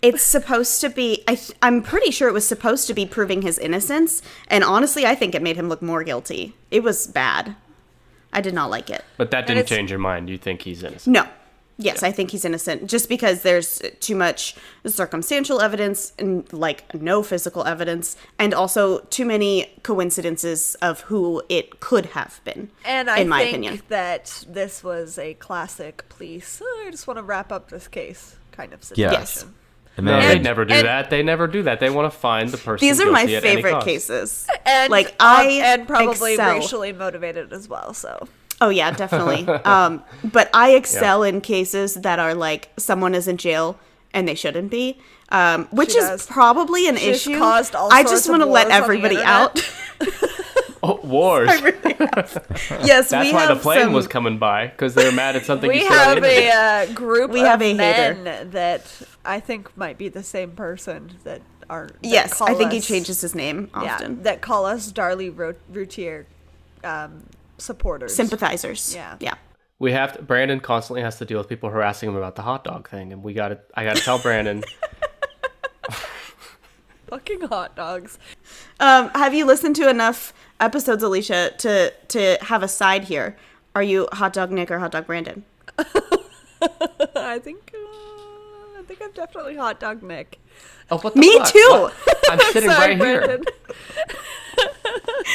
It's supposed to be. I'm pretty sure it was supposed to be proving his innocence, and honestly, I think it made him look more guilty. It was bad. I did not like it. But that didn't it's- change your mind. You think he's innocent? No. Yes, I think he's innocent. Just because there's too much circumstantial evidence and like no physical evidence, and also too many coincidences of who it could have been. and I in my think opinion. that this was a classic police. I just want to wrap up this case kind of Yeah. situation. Yes. And No, then they never do and- that. They never do that. They want to find the person. These are my guilty at any favorite cost. cases. And Like, I and probably excel. racially motivated as well. So Oh yeah, definitely. But I excel in cases that are like someone is in jail and they shouldn't be, which She is does. probably an She's issue. caused all I sorts just of want to let wars on the everybody internet. out. Oh, wars. Yes, That's we why have the plane some, was coming by because they're mad at something we you said on have the internet. a group We of have a men hater. that I think might be the same person that are. that Yes, I call think he us- changes his name often. Yeah, that call us Darlie Routier supporters. Sympathizers. Yeah. Yeah. We have to, Brandon constantly has to deal with people harassing him about the hot dog thing, and I gotta tell Brandon. Fucking hot dogs. Have you listened to enough episodes, Alicia, to have a side here? Are you hot dog Nick or hot dog Brandon? I think I'm definitely hot dog Nick. Oh, what the Me fuck? too. What? I'm sitting Sorry, right here. Brandon.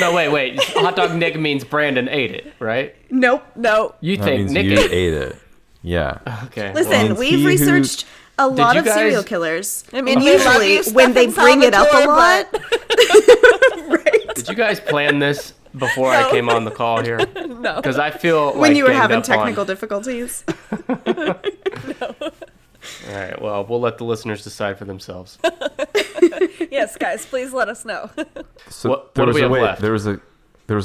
No, wait. Hot dog Nick means Brandon ate it, right? Nope. No. You That think means Nick you ate it? ate it. Yeah. Okay. Listen, means we've he who- researched a lot you of guys- serial killers, I mean, and we love usually you, when they Stefan bring it up a Salvatore, lot, but- Did you guys plan this before I came on the call here? No. Because I feel like when you were ganged having up technical on. difficulties. All right. Well, we'll let the listeners decide for themselves. Yes, guys, please let us know. So What do we have left? There was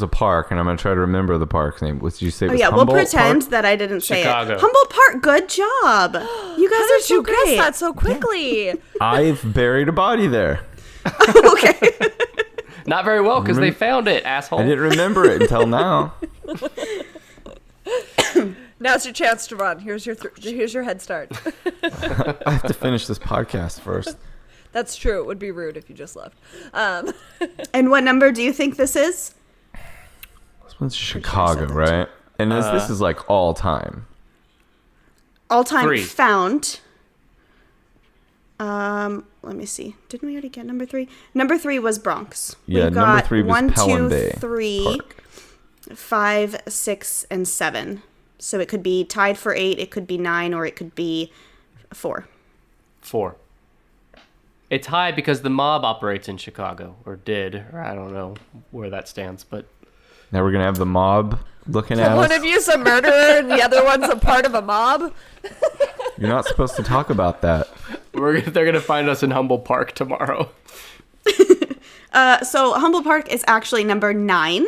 a park, and I'm gonna try to remember the park's name. What did you say? It Oh was yeah, we'll Humboldt pretend Park? that I didn't say Chicago. it. Humboldt Park, good job. You guys How are did so you guess great. that so quickly? I've buried a body there. Okay. Not very well because they found it, asshole. I didn't remember it until now. Now's your chance to run. Here's your head start. I have to finish this podcast first. That's true. It would be rude if you just left. And what number do you think this is? This one's Chicago, right? And this is like all time. All time 3. found. Let me see. Didn't we already get number 3? Number 3 was Bronx. Yeah, We've number got 3 was 1, 2, Pelham Bay 3, Park. 5, 6, and 7. So it could be tied for 8, it could be 9, or it could be 4. 4. It's high because the mob operates in Chicago, or did, or I don't know where that stands, but Now we're gonna have the mob looking at One us. of you's a murderer and the other one's a part of a mob. You're not supposed to talk about that. they're gonna find us in Humboldt Park tomorrow. So Humboldt Park is actually number 9.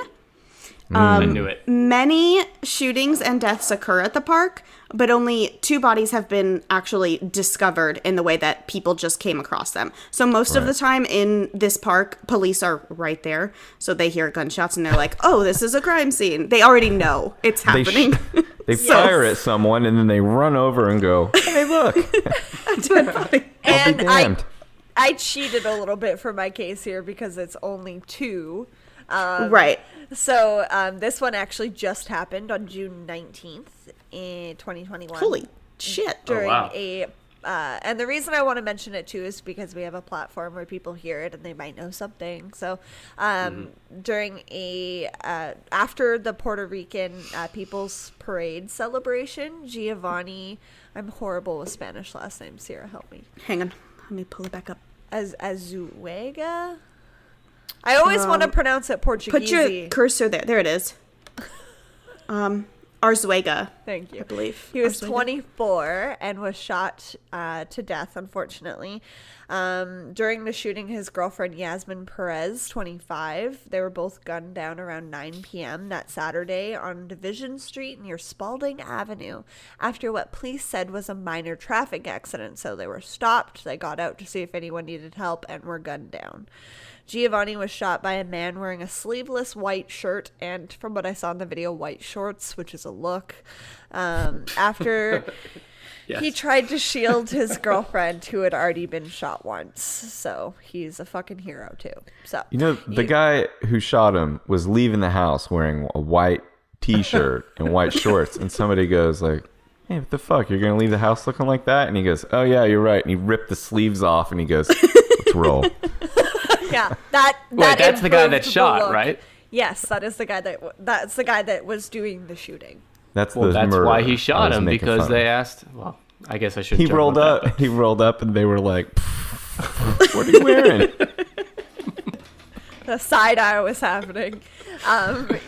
I knew it. Many shootings and deaths occur at the park, but only 2 bodies have been actually discovered in the way that people just came across them. So most of the time in this park, police are right there. So they hear gunshots and they're like, oh, this is a crime scene. They already know it's They happening. They fire at someone and then they run over and go, "Hey, look! I'll be And damned." I cheated a little bit for my case here because it's only 2. Right. So this one actually just happened on June 19th in 2021. Holy shit. During wow. and the reason I want to mention it too is because we have a platform where people hear it and they might know something. So during after the Puerto Rican People's Parade celebration, Giovanni, I'm horrible with Spanish last names. Sierra, help me. Hang on. Let me pull it back up. Azuega? I always want to pronounce it Portuguese. Put your cursor there. There it is. Arzuega, Thank you. I believe. He was Arzuega. 24 and was shot to death, unfortunately. During the shooting, his girlfriend Yasmin Perez, 25, they were both gunned down around 9 p.m. that Saturday on Division Street near Spalding Avenue after what police said was a minor traffic accident. So they were stopped, they got out to see if anyone needed help, and were gunned down. Giovanni was shot by a man wearing a sleeveless white shirt and, from what I saw in the video, white shorts, which is a look. After Yes. he tried to shield his girlfriend who had already been shot once. So he's a fucking hero, too. So You know, the guy who shot him was leaving the house wearing a white T-shirt and white shorts, and somebody goes like, "Hey, what the fuck? You're gonna leave the house looking like that?" And he goes, "Oh yeah, you're right." And he ripped the sleeves off, and he goes, "Let's roll." yeah, that Wait, that's the guy that improved the shot, look. right? Yes, that's the guy that was doing the shooting. That's Well, the that's murderer why he I shot was him, making because fun they of. asked. Well, I guess I should. He rolled up. He rolled up, and they were like, "What are you wearing?" The side eye was happening.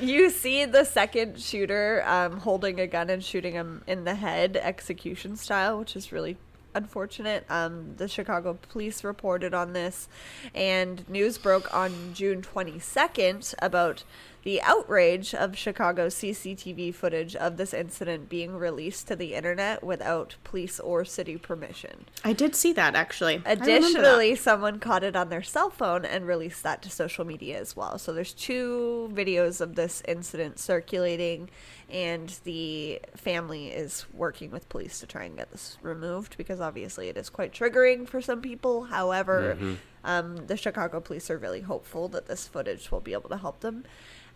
You see the second shooter holding a gun and shooting him in the head, execution style, which is really unfortunate. The Chicago police reported on this, and news broke on June 22nd about the outrage of Chicago's CCTV footage of this incident being released to the internet without police or city permission. I did see that, actually. Additionally, someone caught it on their cell phone and released that to social media as well. So there's 2 videos of this incident circulating, and the family is working with police to try and get this removed because obviously it is quite triggering for some people. However, the Chicago police are really hopeful that this footage will be able to help them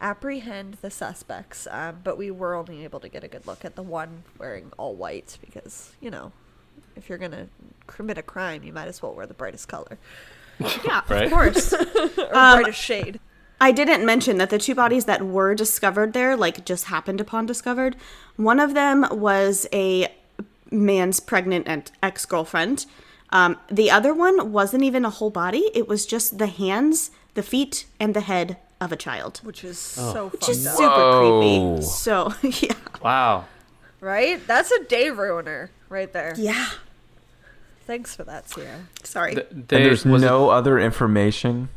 apprehend the suspects. But we were only able to get a good look at the one wearing all white because, you know, if you're going to commit a crime, you might as well wear the brightest color. Yeah, Right. of course. Or brightest shade. I didn't mention that the 2 bodies that were discovered there, like just happened upon discovered, one of them was a man's pregnant and ex-girlfriend. The other one wasn't even a whole body. It was just the hands, the feet, and the head of a child. Which is so Which is fucked up. super Whoa. creepy. So, yeah. Wow. Right? That's a day ruiner right there. Yeah. Thanks for that, Sierra. Sorry. And there's no other information.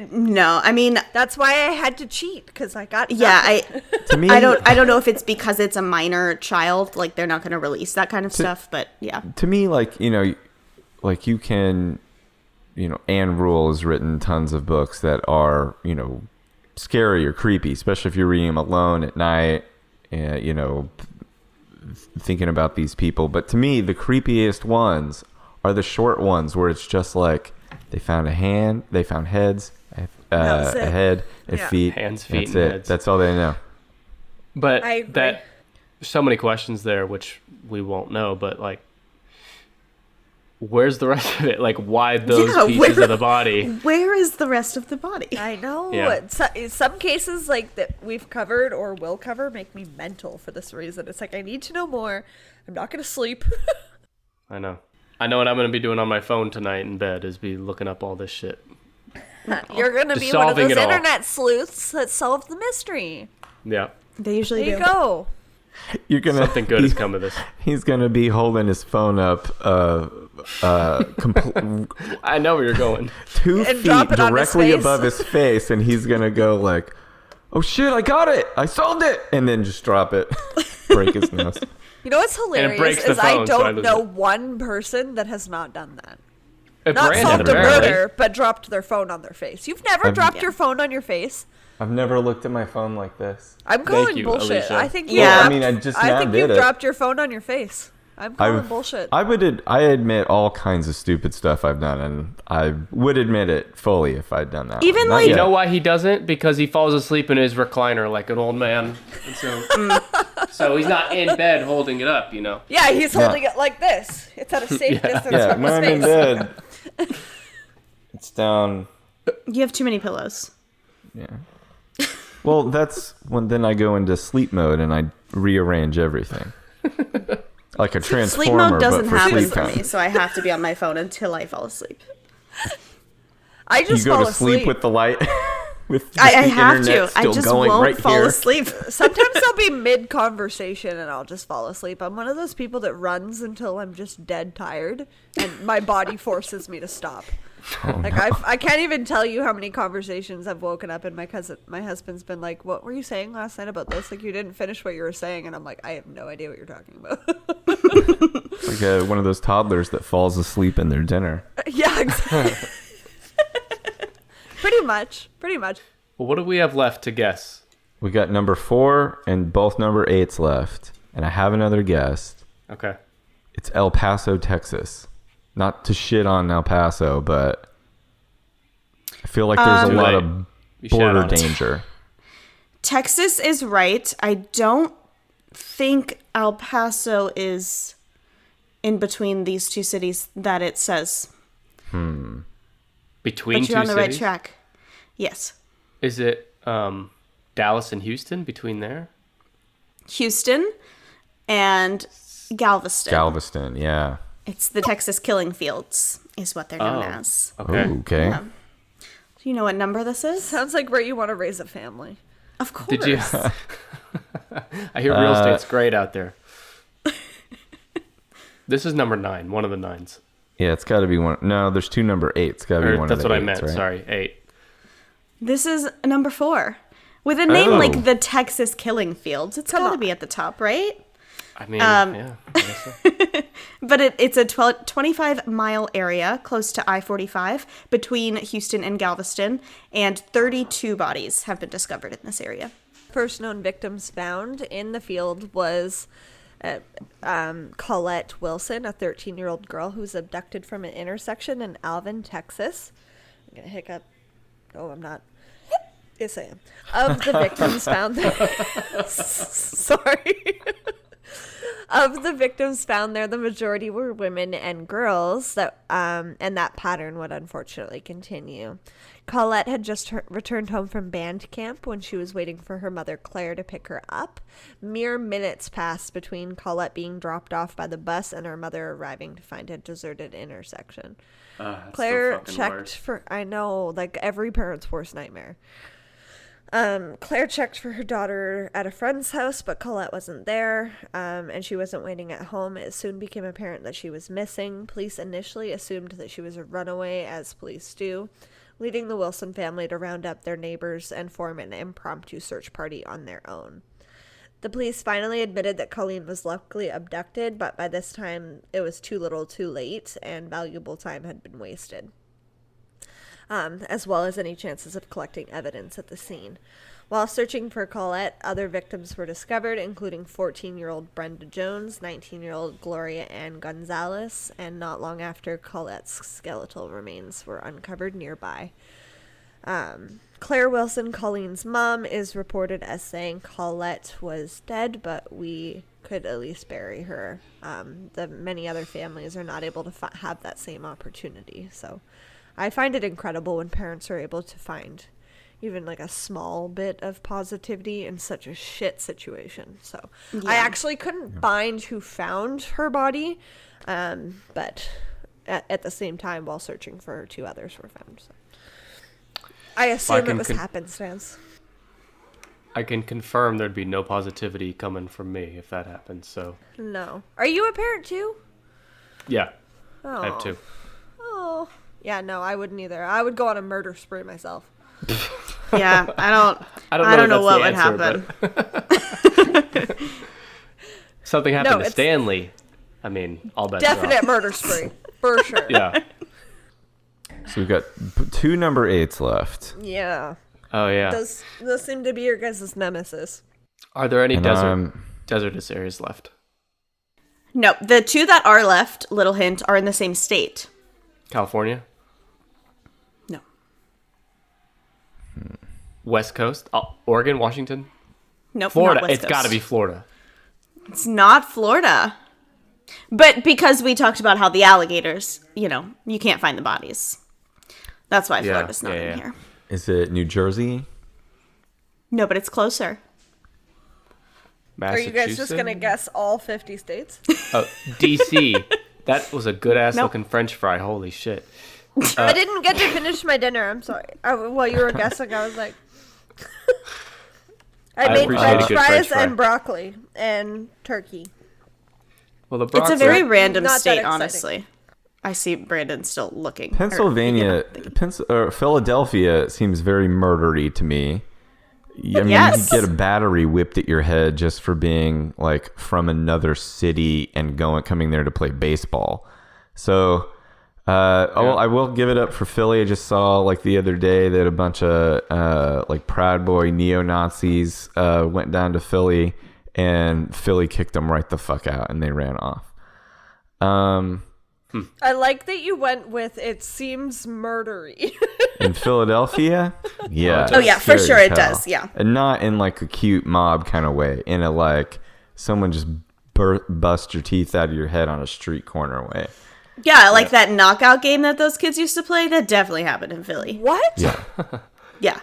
No, I mean, That's why I had to cheat, because I got yeah, nothing. To me, I don't know if it's because it's a minor child, like they're not going to release that kind of stuff, but yeah. To me, like, you know, like you can, you know, Anne Rule has written tons of books that are, you know, scary or creepy, especially if you're reading them alone at night, and, you know, thinking about these people. But to me, the creepiest ones are the short ones where it's just like they found a hand, they found heads, That's a it. head, and Yeah. feet. Hands, feet, That's and it. heads. That's all they know. But I agree. that so many questions there, which we won't know. But like, where's the rest of it? Like, why those Yeah, pieces where- of the body? Where is the rest of the body? I know. Yeah. Some cases like that we've covered or will cover make me mental for this reason. It's like I need to know more. I'm not going to sleep. I know. I know what I'm going to be doing on my phone tonight in bed is be looking up all this shit. You're going to Just be one of solving those it all. internet sleuths that solve the mystery. Yeah. They usually There you do. go. You're gonna Something good has come of this. He's gonna be holding his phone up, I know where you're going. 2 And feet drop it on his directly face. above his face, and he's gonna go like, "Oh shit, I got it! I solved it!" and then just drop it, break his nose. You know what's hilarious breaks the is I phone, so I don't lose know it. one person that has not done that. It's Not random, solved a apparently. murder, but dropped their phone on their face. You've never dropped your phone on your face? I've never looked at my phone like this. I'm calling you, bullshit. Alicia. I think you Yeah. dropped, I mean, I just I now think did you it. dropped your phone on your face. I'm calling bullshit. I admit all kinds of stupid stuff I've done, and I would admit it fully if I'd done that. Even one. Not like- You yet. know why he doesn't? Because he falls asleep in his recliner like an old man. And so he's not in bed holding it up, you know. Yeah, he's holding it like this. It's at a safe distance Yeah, from when his I'm in face. bed, it's down. You have too many pillows. Yeah. Well, that's when then I go into sleep mode and I rearrange everything. Like a transformer, Sleep mode doesn't but for happen sleep for time. me, so I have to be on my phone until I fall asleep. I You just go fall to sleep asleep. with the light, with I the have internet to. I still just going won't right fall here. asleep. Sometimes I'll be mid-conversation and I'll just fall asleep. I'm one of those people that runs until I'm just dead tired and my body forces me to stop. Like I can't even tell you how many conversations I've woken up and my husband's been like, "What were you saying last night about this? Like you didn't finish what you were saying." And I'm like, "I have no idea what you're talking about." Like one of those toddlers that falls asleep in their dinner. Yeah, exactly. Pretty much. Well, what do we have left to guess? We got number 4 and both number 8s left, and I have another guest. Okay. It's El Paso, Texas. Not to shit on El Paso, but I feel like there's a Too lot late. of You shat border on it. danger. Texas is right. I don't think El Paso is in between these 2 cities that it says. Between But two you're on the right cities? track. Yes. Is it Dallas and Houston between there? Houston and Galveston. Galveston, yeah. It's the Texas Killing Fields is what they're known Oh. as. Okay. Ooh, okay. Yeah. Do you know what number this is? Sounds like where you want to raise a family. Of course. Did you? I hear real estate's great out there. This is number 9, one of the 9s. Yeah, it's got to be one. No, there's 2 number 8s. It's got to be Or one that's of the what I 8s, meant. right? Sorry, 8. This is number 4. With a name Oh. like the Texas Killing Fields, it's got to on. be at the top, right? I mean, yeah. I guess so. But it's a 25-mile area close to I-45 between Houston and Galveston, and 32 bodies have been discovered in this area. First known victims found in the field was Colette Wilson, a 13-year-old girl who was abducted from an intersection in Alvin, Texas. I'm going to hiccup. Oh, I'm not. Yes, I am. Of the victims found there. Sorry. Of the victims found there, the majority were women and girls, and that pattern would unfortunately continue. Colette had just returned home from band camp when she was waiting for her mother, Claire, to pick her up. Mere minutes passed between Colette being dropped off by the bus and her mother arriving to find a deserted intersection. Claire checked for, I know, like every parent's worst nightmare. Claire checked for her daughter at a friend's house, but Colette wasn't there, and she wasn't waiting at home. It soon became apparent that she was missing. Police initially assumed that she was a runaway, as police do, leading the Wilson family to round up their neighbors and form an impromptu search party on their own. The police finally admitted that Colleen was luckily abducted, but by this time it was too little too late, and valuable time had been wasted. As well as any chances of collecting evidence at the scene. While searching for Colette, other victims were discovered, including 14-year-old Brenda Jones, 19-year-old Gloria Ann Gonzalez, and not long after, Colette's skeletal remains were uncovered nearby. Claire Wilson, Colleen's mom, is reported as saying Colette was dead, but we could at least bury her. The many other families are not able to have that same opportunity, so I find it incredible when parents are able to find even like a small bit of positivity in such a shit situation. So I actually couldn't find who found her body, but at the same time, while searching for her, 2 others were found. So I assume it was happenstance. I can confirm there'd be no positivity coming from me if that happens. So No. Are you a parent too? yeah, Oh. I have 2. Oh. Yeah, no, I wouldn't either. I would go on a murder spree myself. Yeah, I don't know what would happen. Something happened to it's Stanley. I mean, all bets are Definite off. murder spree. For sure. Yeah. So we've got 2 number 8s left. Yeah. Oh yeah. Those seem to be your guys' nemesis. Are there any And, desertous areas left? No, the 2 that are left, little hint, are in the same state. California, No. West Coast, Oregon, Washington, Nope, Florida. not West It's got to Coast. be Florida. It's not Florida. But because we talked about how the alligators, you can't find the bodies. That's why Yeah, Florida's not yeah, in yeah. here. Is it New Jersey? No, but it's closer. Are you guys just going to guess all 50 states? Oh, DC. That was a good ass Nope. looking French fry. Holy shit. I didn't get to finish my dinner. I'm sorry. While you were guessing, I was like... I made appreciate a French good fries French fry. and broccoli and turkey. Well, the It's Bronx a very are- random not that state, exciting. honestly. I see Brandon still looking. Pennsylvania, Philadelphia seems very murdery to me. I mean, Yes. you get a battery whipped at your head just for being like from another city and coming there to play baseball. So, I will give it up for Philly. I just saw like the other day that a bunch of like Proud Boy neo-Nazis went down to Philly, and Philly kicked them right the fuck out, and they ran off. I like that you went with it seems murdery. In Philadelphia? Yeah. Oh, yeah, it's for scary sure as it hell. does, yeah. And not in like a cute mob kind of way. In a like, someone just bust your teeth out of your head on a street corner way. Yeah, like that knockout game that those kids used to play. That definitely happened in Philly. What? Yeah. Yeah.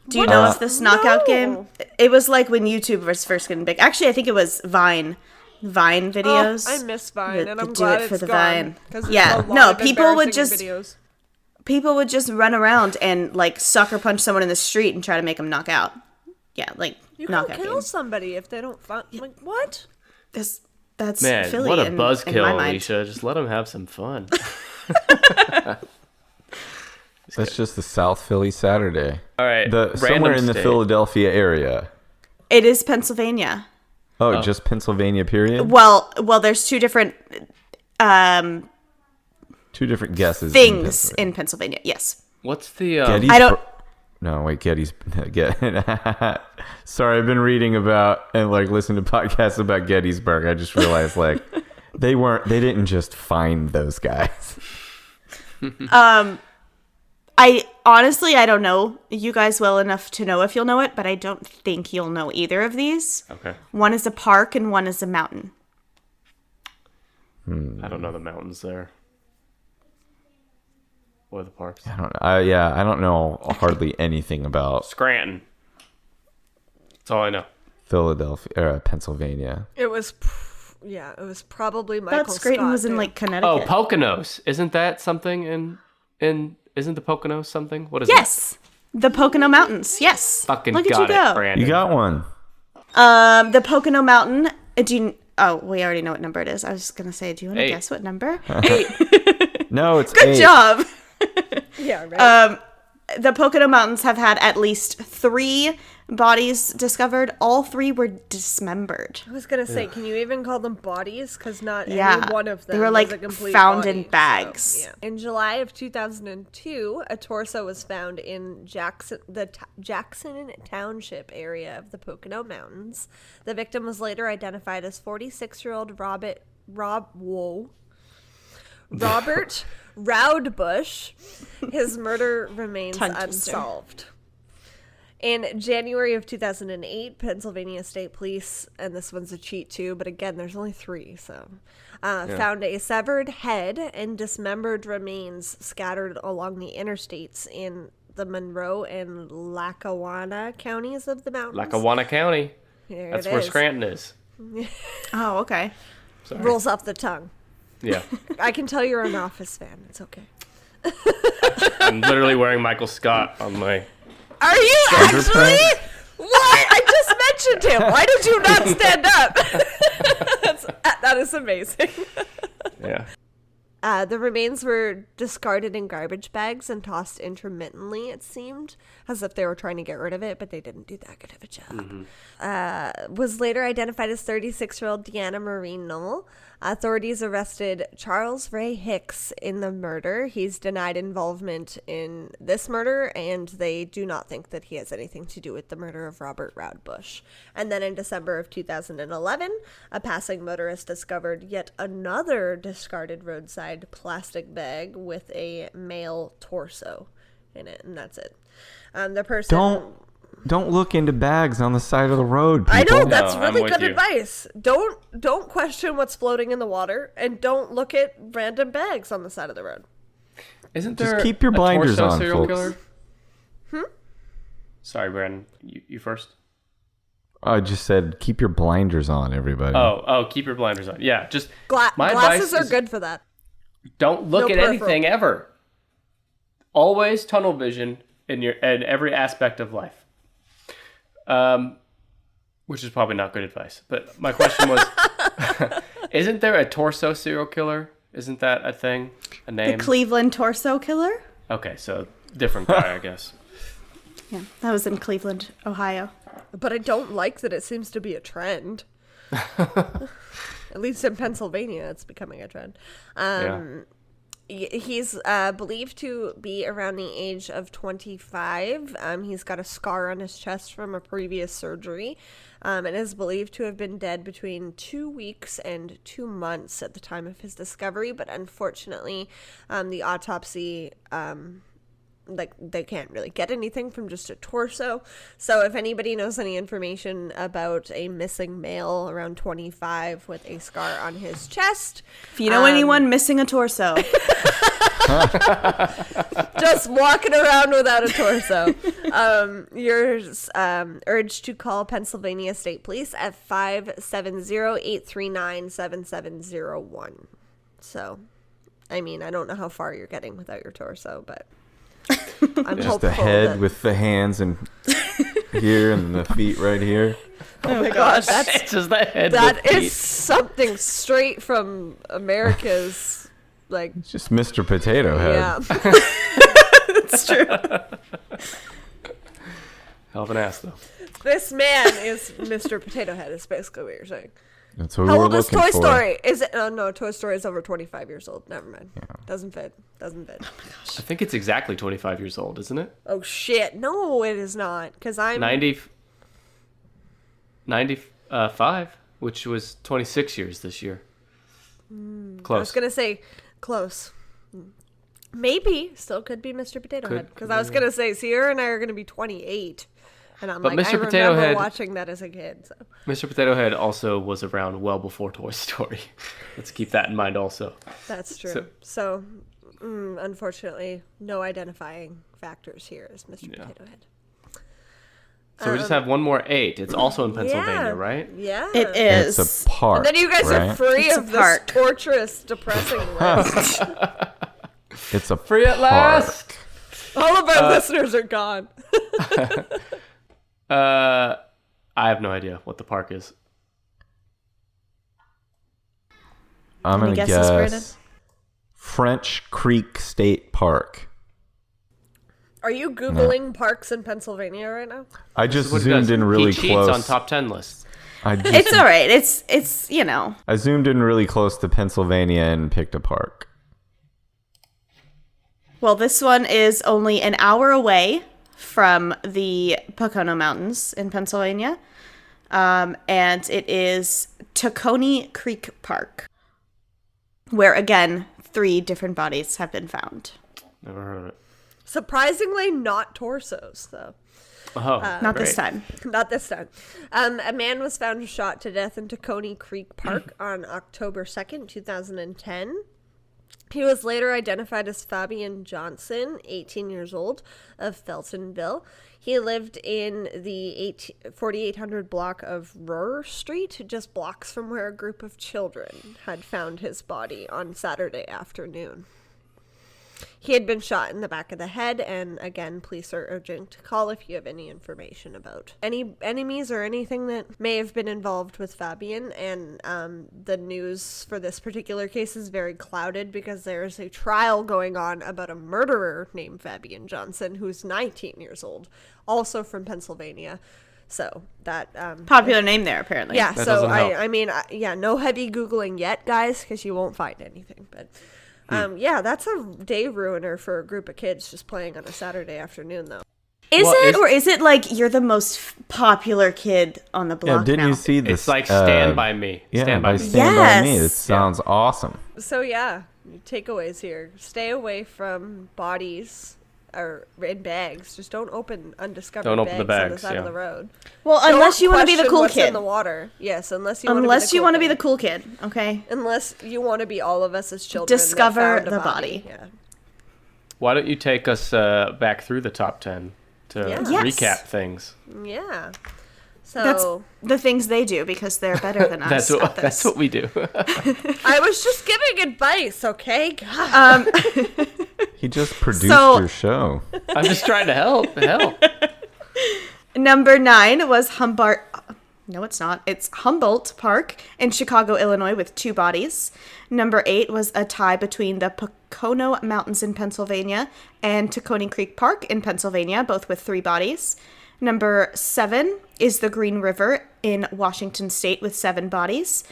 Do you know of this knockout No. game? It was like when YouTube was first getting big. Actually, I think it was Vine videos. Oh, I miss Vine, The- and the I'm do glad it for it's the gone. Vine. 'Cause it's Yeah, a lot no, of people would embarrassing just- videos. People would just run around and like sucker punch someone in the street and try to make them knock out. Yeah, like You can knockout kill games. somebody if they don't find. Like what? That's Man, Philly what a in my buzzkill, mind. Alicia. Just let them have some fun. That's just the South Philly Saturday. All right. Somewhere in the state. Philadelphia area. It is Pennsylvania. Oh, just Pennsylvania, period? Well, there's two different Two different guesses. things in Pennsylvania. Yes. What's the Gettysburg. I don't. No, wait, Sorry, I've been reading about and like listening to podcasts about Gettysburg. I just realized like they didn't just find those guys. I honestly, I don't know you guys well enough to know if you'll know it, but I don't think you'll know either of these. Okay. One is a park and one is a mountain. I don't know the mountains there. Or the parks. I don't know. I don't know hardly anything about Scranton. That's all I know. Philadelphia, Pennsylvania. It was probably Michael That Scranton Scott, was in dude. like Oh, Connecticut. Poconos. Isn't that something in isn't the Poconos something? What is Yes, the Pocono Mountains. Yes. it? Fucking Look at got you it, go. Brandon. You got one. The Pocono Mountain. Oh, we already know what number it is. I was just gonna say, do you want to 8. guess what number? 8. No, it's Good 8. job. Yeah, right. The Pocono Mountains have had at least 3 bodies discovered. All 3 were dismembered. I was gonna say, can you even call them bodies? Because not Yeah. any one of them They were, was like, a complete found body, in bags. So, yeah. In July of 2002, a torso was found in Jackson Township area of the Pocono Mountains. The victim was later identified as 46-year-old Robert Roudbush. His murder remains Tongue twister. unsolved. In January of 2008, Pennsylvania State Police, and this one's a cheat too, but again, there's only 3, so, found a severed head and dismembered remains scattered along the interstates in the Monroe and Lackawanna counties of the mountains. Lackawanna County. There That's it where is. Scranton is. Oh, okay. Sorry. Rolls off the tongue. Yeah. I can tell you're an Office fan. It's okay. I'm literally wearing Michael Scott on my... Are you actually? Underpants? What? I just mentioned him. Why did you not stand up? That is amazing. Yeah. The remains were discarded in garbage bags and tossed intermittently, it seemed, as if they were trying to get rid of it, but they didn't do that good of a job. Was later identified as 36-year-old Deanna Marie Knoll. Authorities arrested Charles Ray Hicks in the murder. He's denied involvement in this murder, and they do not think that he has anything to do with the murder of Robert Roudbush. And then in December of 2011, a passing motorist discovered yet another discarded roadside plastic bag with a male torso in it, and that's it. The person... Don't look into bags on the side of the road, people. I know, that's No, I'm really with good you. advice. Don't question what's floating in the water, and don't look at random bags on the side of the road. Isn't Just there keep your a blinders torso on, serial folks. killer? Sorry, Brandon. You first? I just said keep your blinders on, everybody. Oh, keep your blinders on. Yeah, just... my Glasses advice are is good for that. Don't look No at peripheral. anything ever. Always tunnel vision in every aspect of life. Which is probably not good advice. But my question was, isn't there a torso serial killer? Isn't that a thing? A The name? Cleveland Torso Killer. Okay, so different guy, I guess. Yeah, that was in Cleveland, Ohio. But I don't like that it seems to be a trend. At least in Pennsylvania, it's becoming a trend. He's believed to be around the age of 25. He's got a scar on his chest from a previous surgery, and is believed to have been dead between 2 weeks and 2 months at the time of his discovery. But unfortunately, the autopsy, they can't really get anything from just a torso. So if anybody knows any information about a missing male around 25 with a scar on his chest, If you know anyone missing a torso, just walking around without a torso, you're urged to call Pennsylvania State Police at 570-839-7701. So, I mean, I don't know how far you're getting without your torso, but I'm Just hopeful the head that- with the hands and here and the feet right here. Oh my gosh, that's It's just the head. that with is feet. something straight from America's, like, It's just Mr. Potato Head. yeah. It's true. Hell of an ass, though. This man is Mr. Potato Head, is basically what you're saying. That's what we How were old is looking Toy for. Story? Is it? Oh, no, Toy Story is over 25 years old. Never mind. Doesn't fit. Doesn't fit. I think it's exactly 25 years old, isn't it? Oh, shit. No, it is not. Because I'm... 95, which was 26 years this year. Close. I was going to say close. Maybe. Still could be Mr. Potato Could- Head. Because I was going to say, Sierra and I are going to be 28. And I'm But like, Mr. I Potato remember Head- watching that as a kid. So. Mr. Potato Head also was around well before Toy Story. Let's keep that in mind also. That's true. So, unfortunately, no identifying factors here as Mr. Yeah. Potato Head. So we just have one more 8. It's also in Pennsylvania, right? Yeah. It And is. it's a park. And then you guys right? are free It's a of this park. torturous, depressing list. It's a Free at last! All of our listeners are gone. I have no idea what the park is. I'm Any going to guesses, Brandon? guess French Creek State Park. Are you Googling parks in Pennsylvania right now? I just What it zoomed does. in really he cheats close. on top 10 lists. It's all right. It's you know. I zoomed in really close to Pennsylvania and picked a park. Well, this one is only an hour away from the Pocono Mountains in Pennsylvania. And it is Tacony Creek Park, where, again, 3 different bodies have been found. Never heard of it. Surprisingly, not torsos, though. Oh, Not this great. time. Not this time. A man was found shot to death in Tacony Creek Park on October 2nd, 2010. He was later identified as Fabian Johnson, 18 years old, of Feltonville. He lived in the 4800 block of Rohr Street, just blocks from where a group of children had found his body on Saturday afternoon. He had been shot in the back of the head, and again, police are urging to call if you have any information about any enemies or anything that may have been involved with Fabian. And the news for this particular case is very clouded because there is a trial going on about a murderer named Fabian Johnson, who's 19 years old, also from Pennsylvania. So that Popular name there, apparently. yeah. That So doesn't help. I mean, yeah, no heavy Googling yet, guys, because you won't find anything. But yeah, that's a day ruiner for a group of kids just playing on a Saturday afternoon, though. Is Well, it, is- or is it like you're the most popular kid on the block Yeah, didn't now? you see this? It's like Stand By Me. Yeah, Stand By by Me. Stand By Me. It Yes. sounds awesome. So yeah, takeaways here: stay away from bodies or in bags. Just don't open undiscovered Don't open the on the bags, side yeah. of the road. Well, unless Don't you want to be the question cool what's kid. in the water. Yes, unless you want to be Unless the you cool want to be kid. the cool kid, okay? Unless you want to be all of us as children. that Discover found a the body. Yeah. Why don't you take us back through the top 10 to Yeah. Yes. recap things? Yeah. So That's the things they do because they're better than us. at this. That's what we do. I was just giving advice, okay? God. He just produced So- your show. I'm just trying to help. Number 9 was Humboldt. No, it's not. It's Humboldt Park in Chicago, Illinois, with 2 bodies. Number 8 was a tie between the Pocono Mountains in Pennsylvania and Tacony Creek Park in Pennsylvania, both with 3 bodies. Number 7 is the Green River in Washington State with 7 bodies.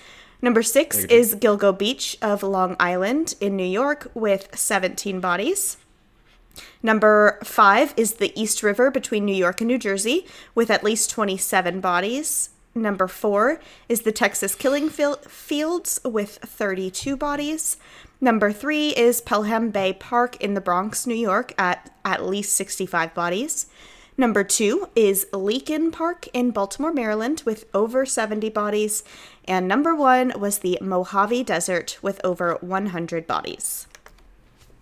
Number 6 is Gilgo Beach of Long Island in New York with 17 bodies. Number 5 is the East River between New York and New Jersey with at least 27 bodies. Number 4 is the Texas Killing Fields with 32 bodies. Number 3 is Pelham Bay Park in the Bronx, New York at least 65 bodies. Number 2 is Leakin Park in Baltimore, Maryland with over 70 bodies. And number 1 was the Mojave Desert with over 100 bodies.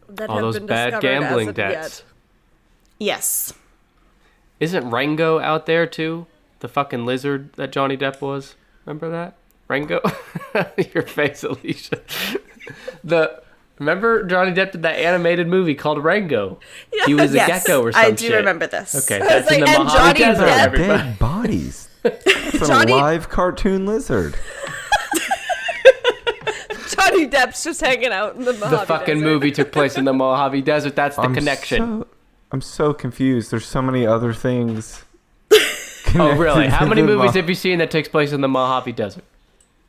That All have those been bad discovered as gambling of debts. yet. Yes. Isn't Rango out there too? The fucking lizard that Johnny Depp was. Remember that? Rango? Your face, Alicia. Remember Johnny Depp did that animated movie called Rango? He was a Yes, gecko or some I shit. do remember this. Okay, was that's in like, the and Mojave Johnny Desert, Depp- everybody. Dead bodies. It's Johnny- a live cartoon lizard. Johnny Depp's just hanging out in the Mojave The fucking Desert. movie took place in the Mojave Desert. That's the I'm connection. I'm so confused. There's so many other things. Oh, really? How many connected to movies the have you seen that takes place in the Mojave Desert?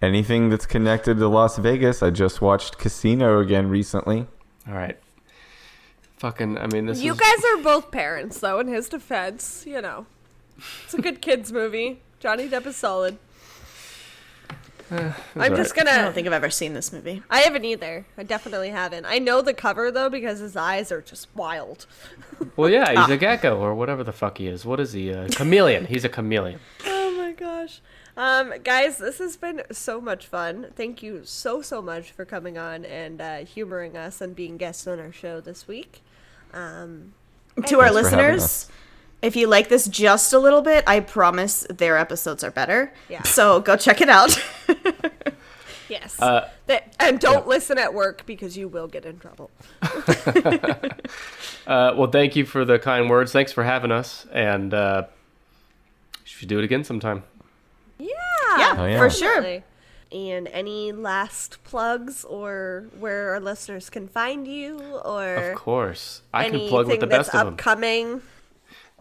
Anything that's connected to Las Vegas. I just watched Casino again recently. All right. Fucking, I mean, this You is... guys are both parents, though, in his defense. You know. It's a good kids movie. Johnny Depp is solid. I'm just I gonna... don't think I've ever seen this movie. I haven't either. I definitely haven't. I know the cover, though, because his eyes are just wild. Well, yeah, he's a gecko or whatever the fuck he is. What is he? A chameleon. He's a chameleon. Oh my gosh. Guys, this has been so much fun. Thank you so much for coming on and humoring us and being guests on our show this week. To our Thanks for having listeners, us. if you like this just a little bit, I promise their episodes are better. Yeah. So go check it out. Yes. And don't listen at work because you will get in trouble. Well, thank you for the kind words. Thanks for having us. And you should do it again sometime. Yeah, Oh, yeah. for sure. Definitely. And any last plugs or where our listeners can find you or Of course. I can anything plug with the that's best of them. upcoming?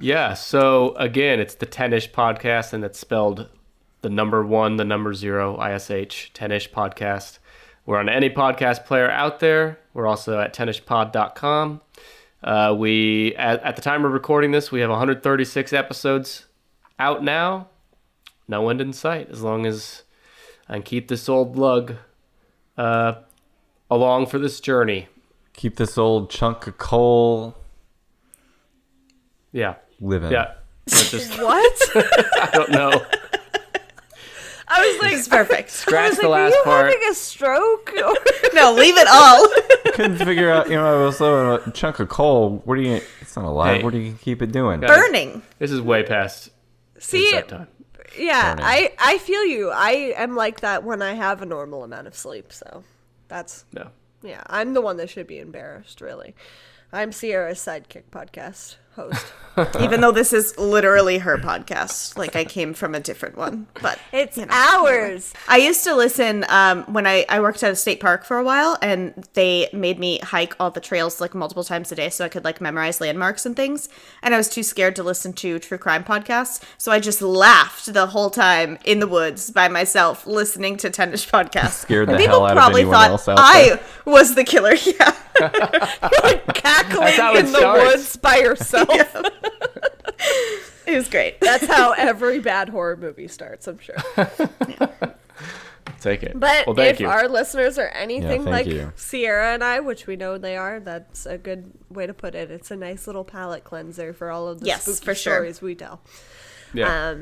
Yeah, so again, it's the 10ish podcast, and it's spelled the number 1, the number 0, ISH, 10ish podcast. We're on any podcast player out there. We're also at 10ishpod.com. We at the time of recording this, we have 136 episodes out now. No end in sight, as long as I can keep this old lug along for this journey. Keep this old chunk of coal Yeah. living. Yeah. That's just, What? I don't know. I was like, It's perfect. Scratch the are last you part. having a stroke? No, leave it all. Couldn't figure out, I was a chunk of coal. What do you, it's not alive. Hey. What do you keep it doing? Guys, Burning. This is way past See, that time. yeah, Burning. I feel you. I am like that when I have a normal amount of sleep. So that's, No. yeah, I'm the one that should be embarrassed, really. I'm Sierra's sidekick podcast host. Even though this is literally her podcast. Like, I came from a different one. But It's you know. ours. I used to listen when I worked at a state park for a while, and they made me hike all the trails like multiple times a day so I could like memorize landmarks and things. And I was too scared to listen to true crime podcasts, so I just laughed the whole time in the woods by myself listening to 10ish podcasts. Scared the People hell out of probably anyone thought else out I there. was the killer. Yeah. Cackling That's how it in the starts. woods by yourself. It was great. That's how every bad horror movie starts, I'm sure. Take it. But well, thank if you. our listeners are anything thank like you. Sierra and I, which we know they are, that's a good way to put it. It's a nice little palate cleanser for all of the Yes, spooky for sure. stories we tell. Yeah.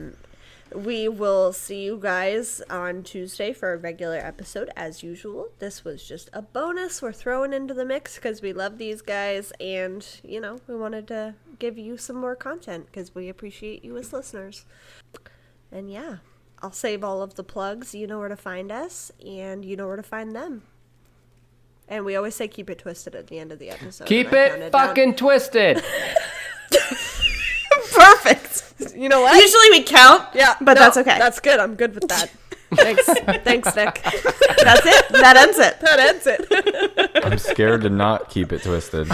We will see you guys on Tuesday for a regular episode as usual. This was just a bonus we're throwing into the mix because we love these guys and, we wanted to give you some more content because we appreciate you as listeners. And yeah, I'll save all of the plugs. You know where to find us and you know where to find them. And we always say keep it twisted at the end of the episode. Keep and I counted it down. fucking twisted. Perfect. You know what? Usually we count. Yeah, But no, that's okay. That's good. I'm good with that. Thanks, Nick. That's it. That ends it. That ends it. I'm scared to not keep it twisted.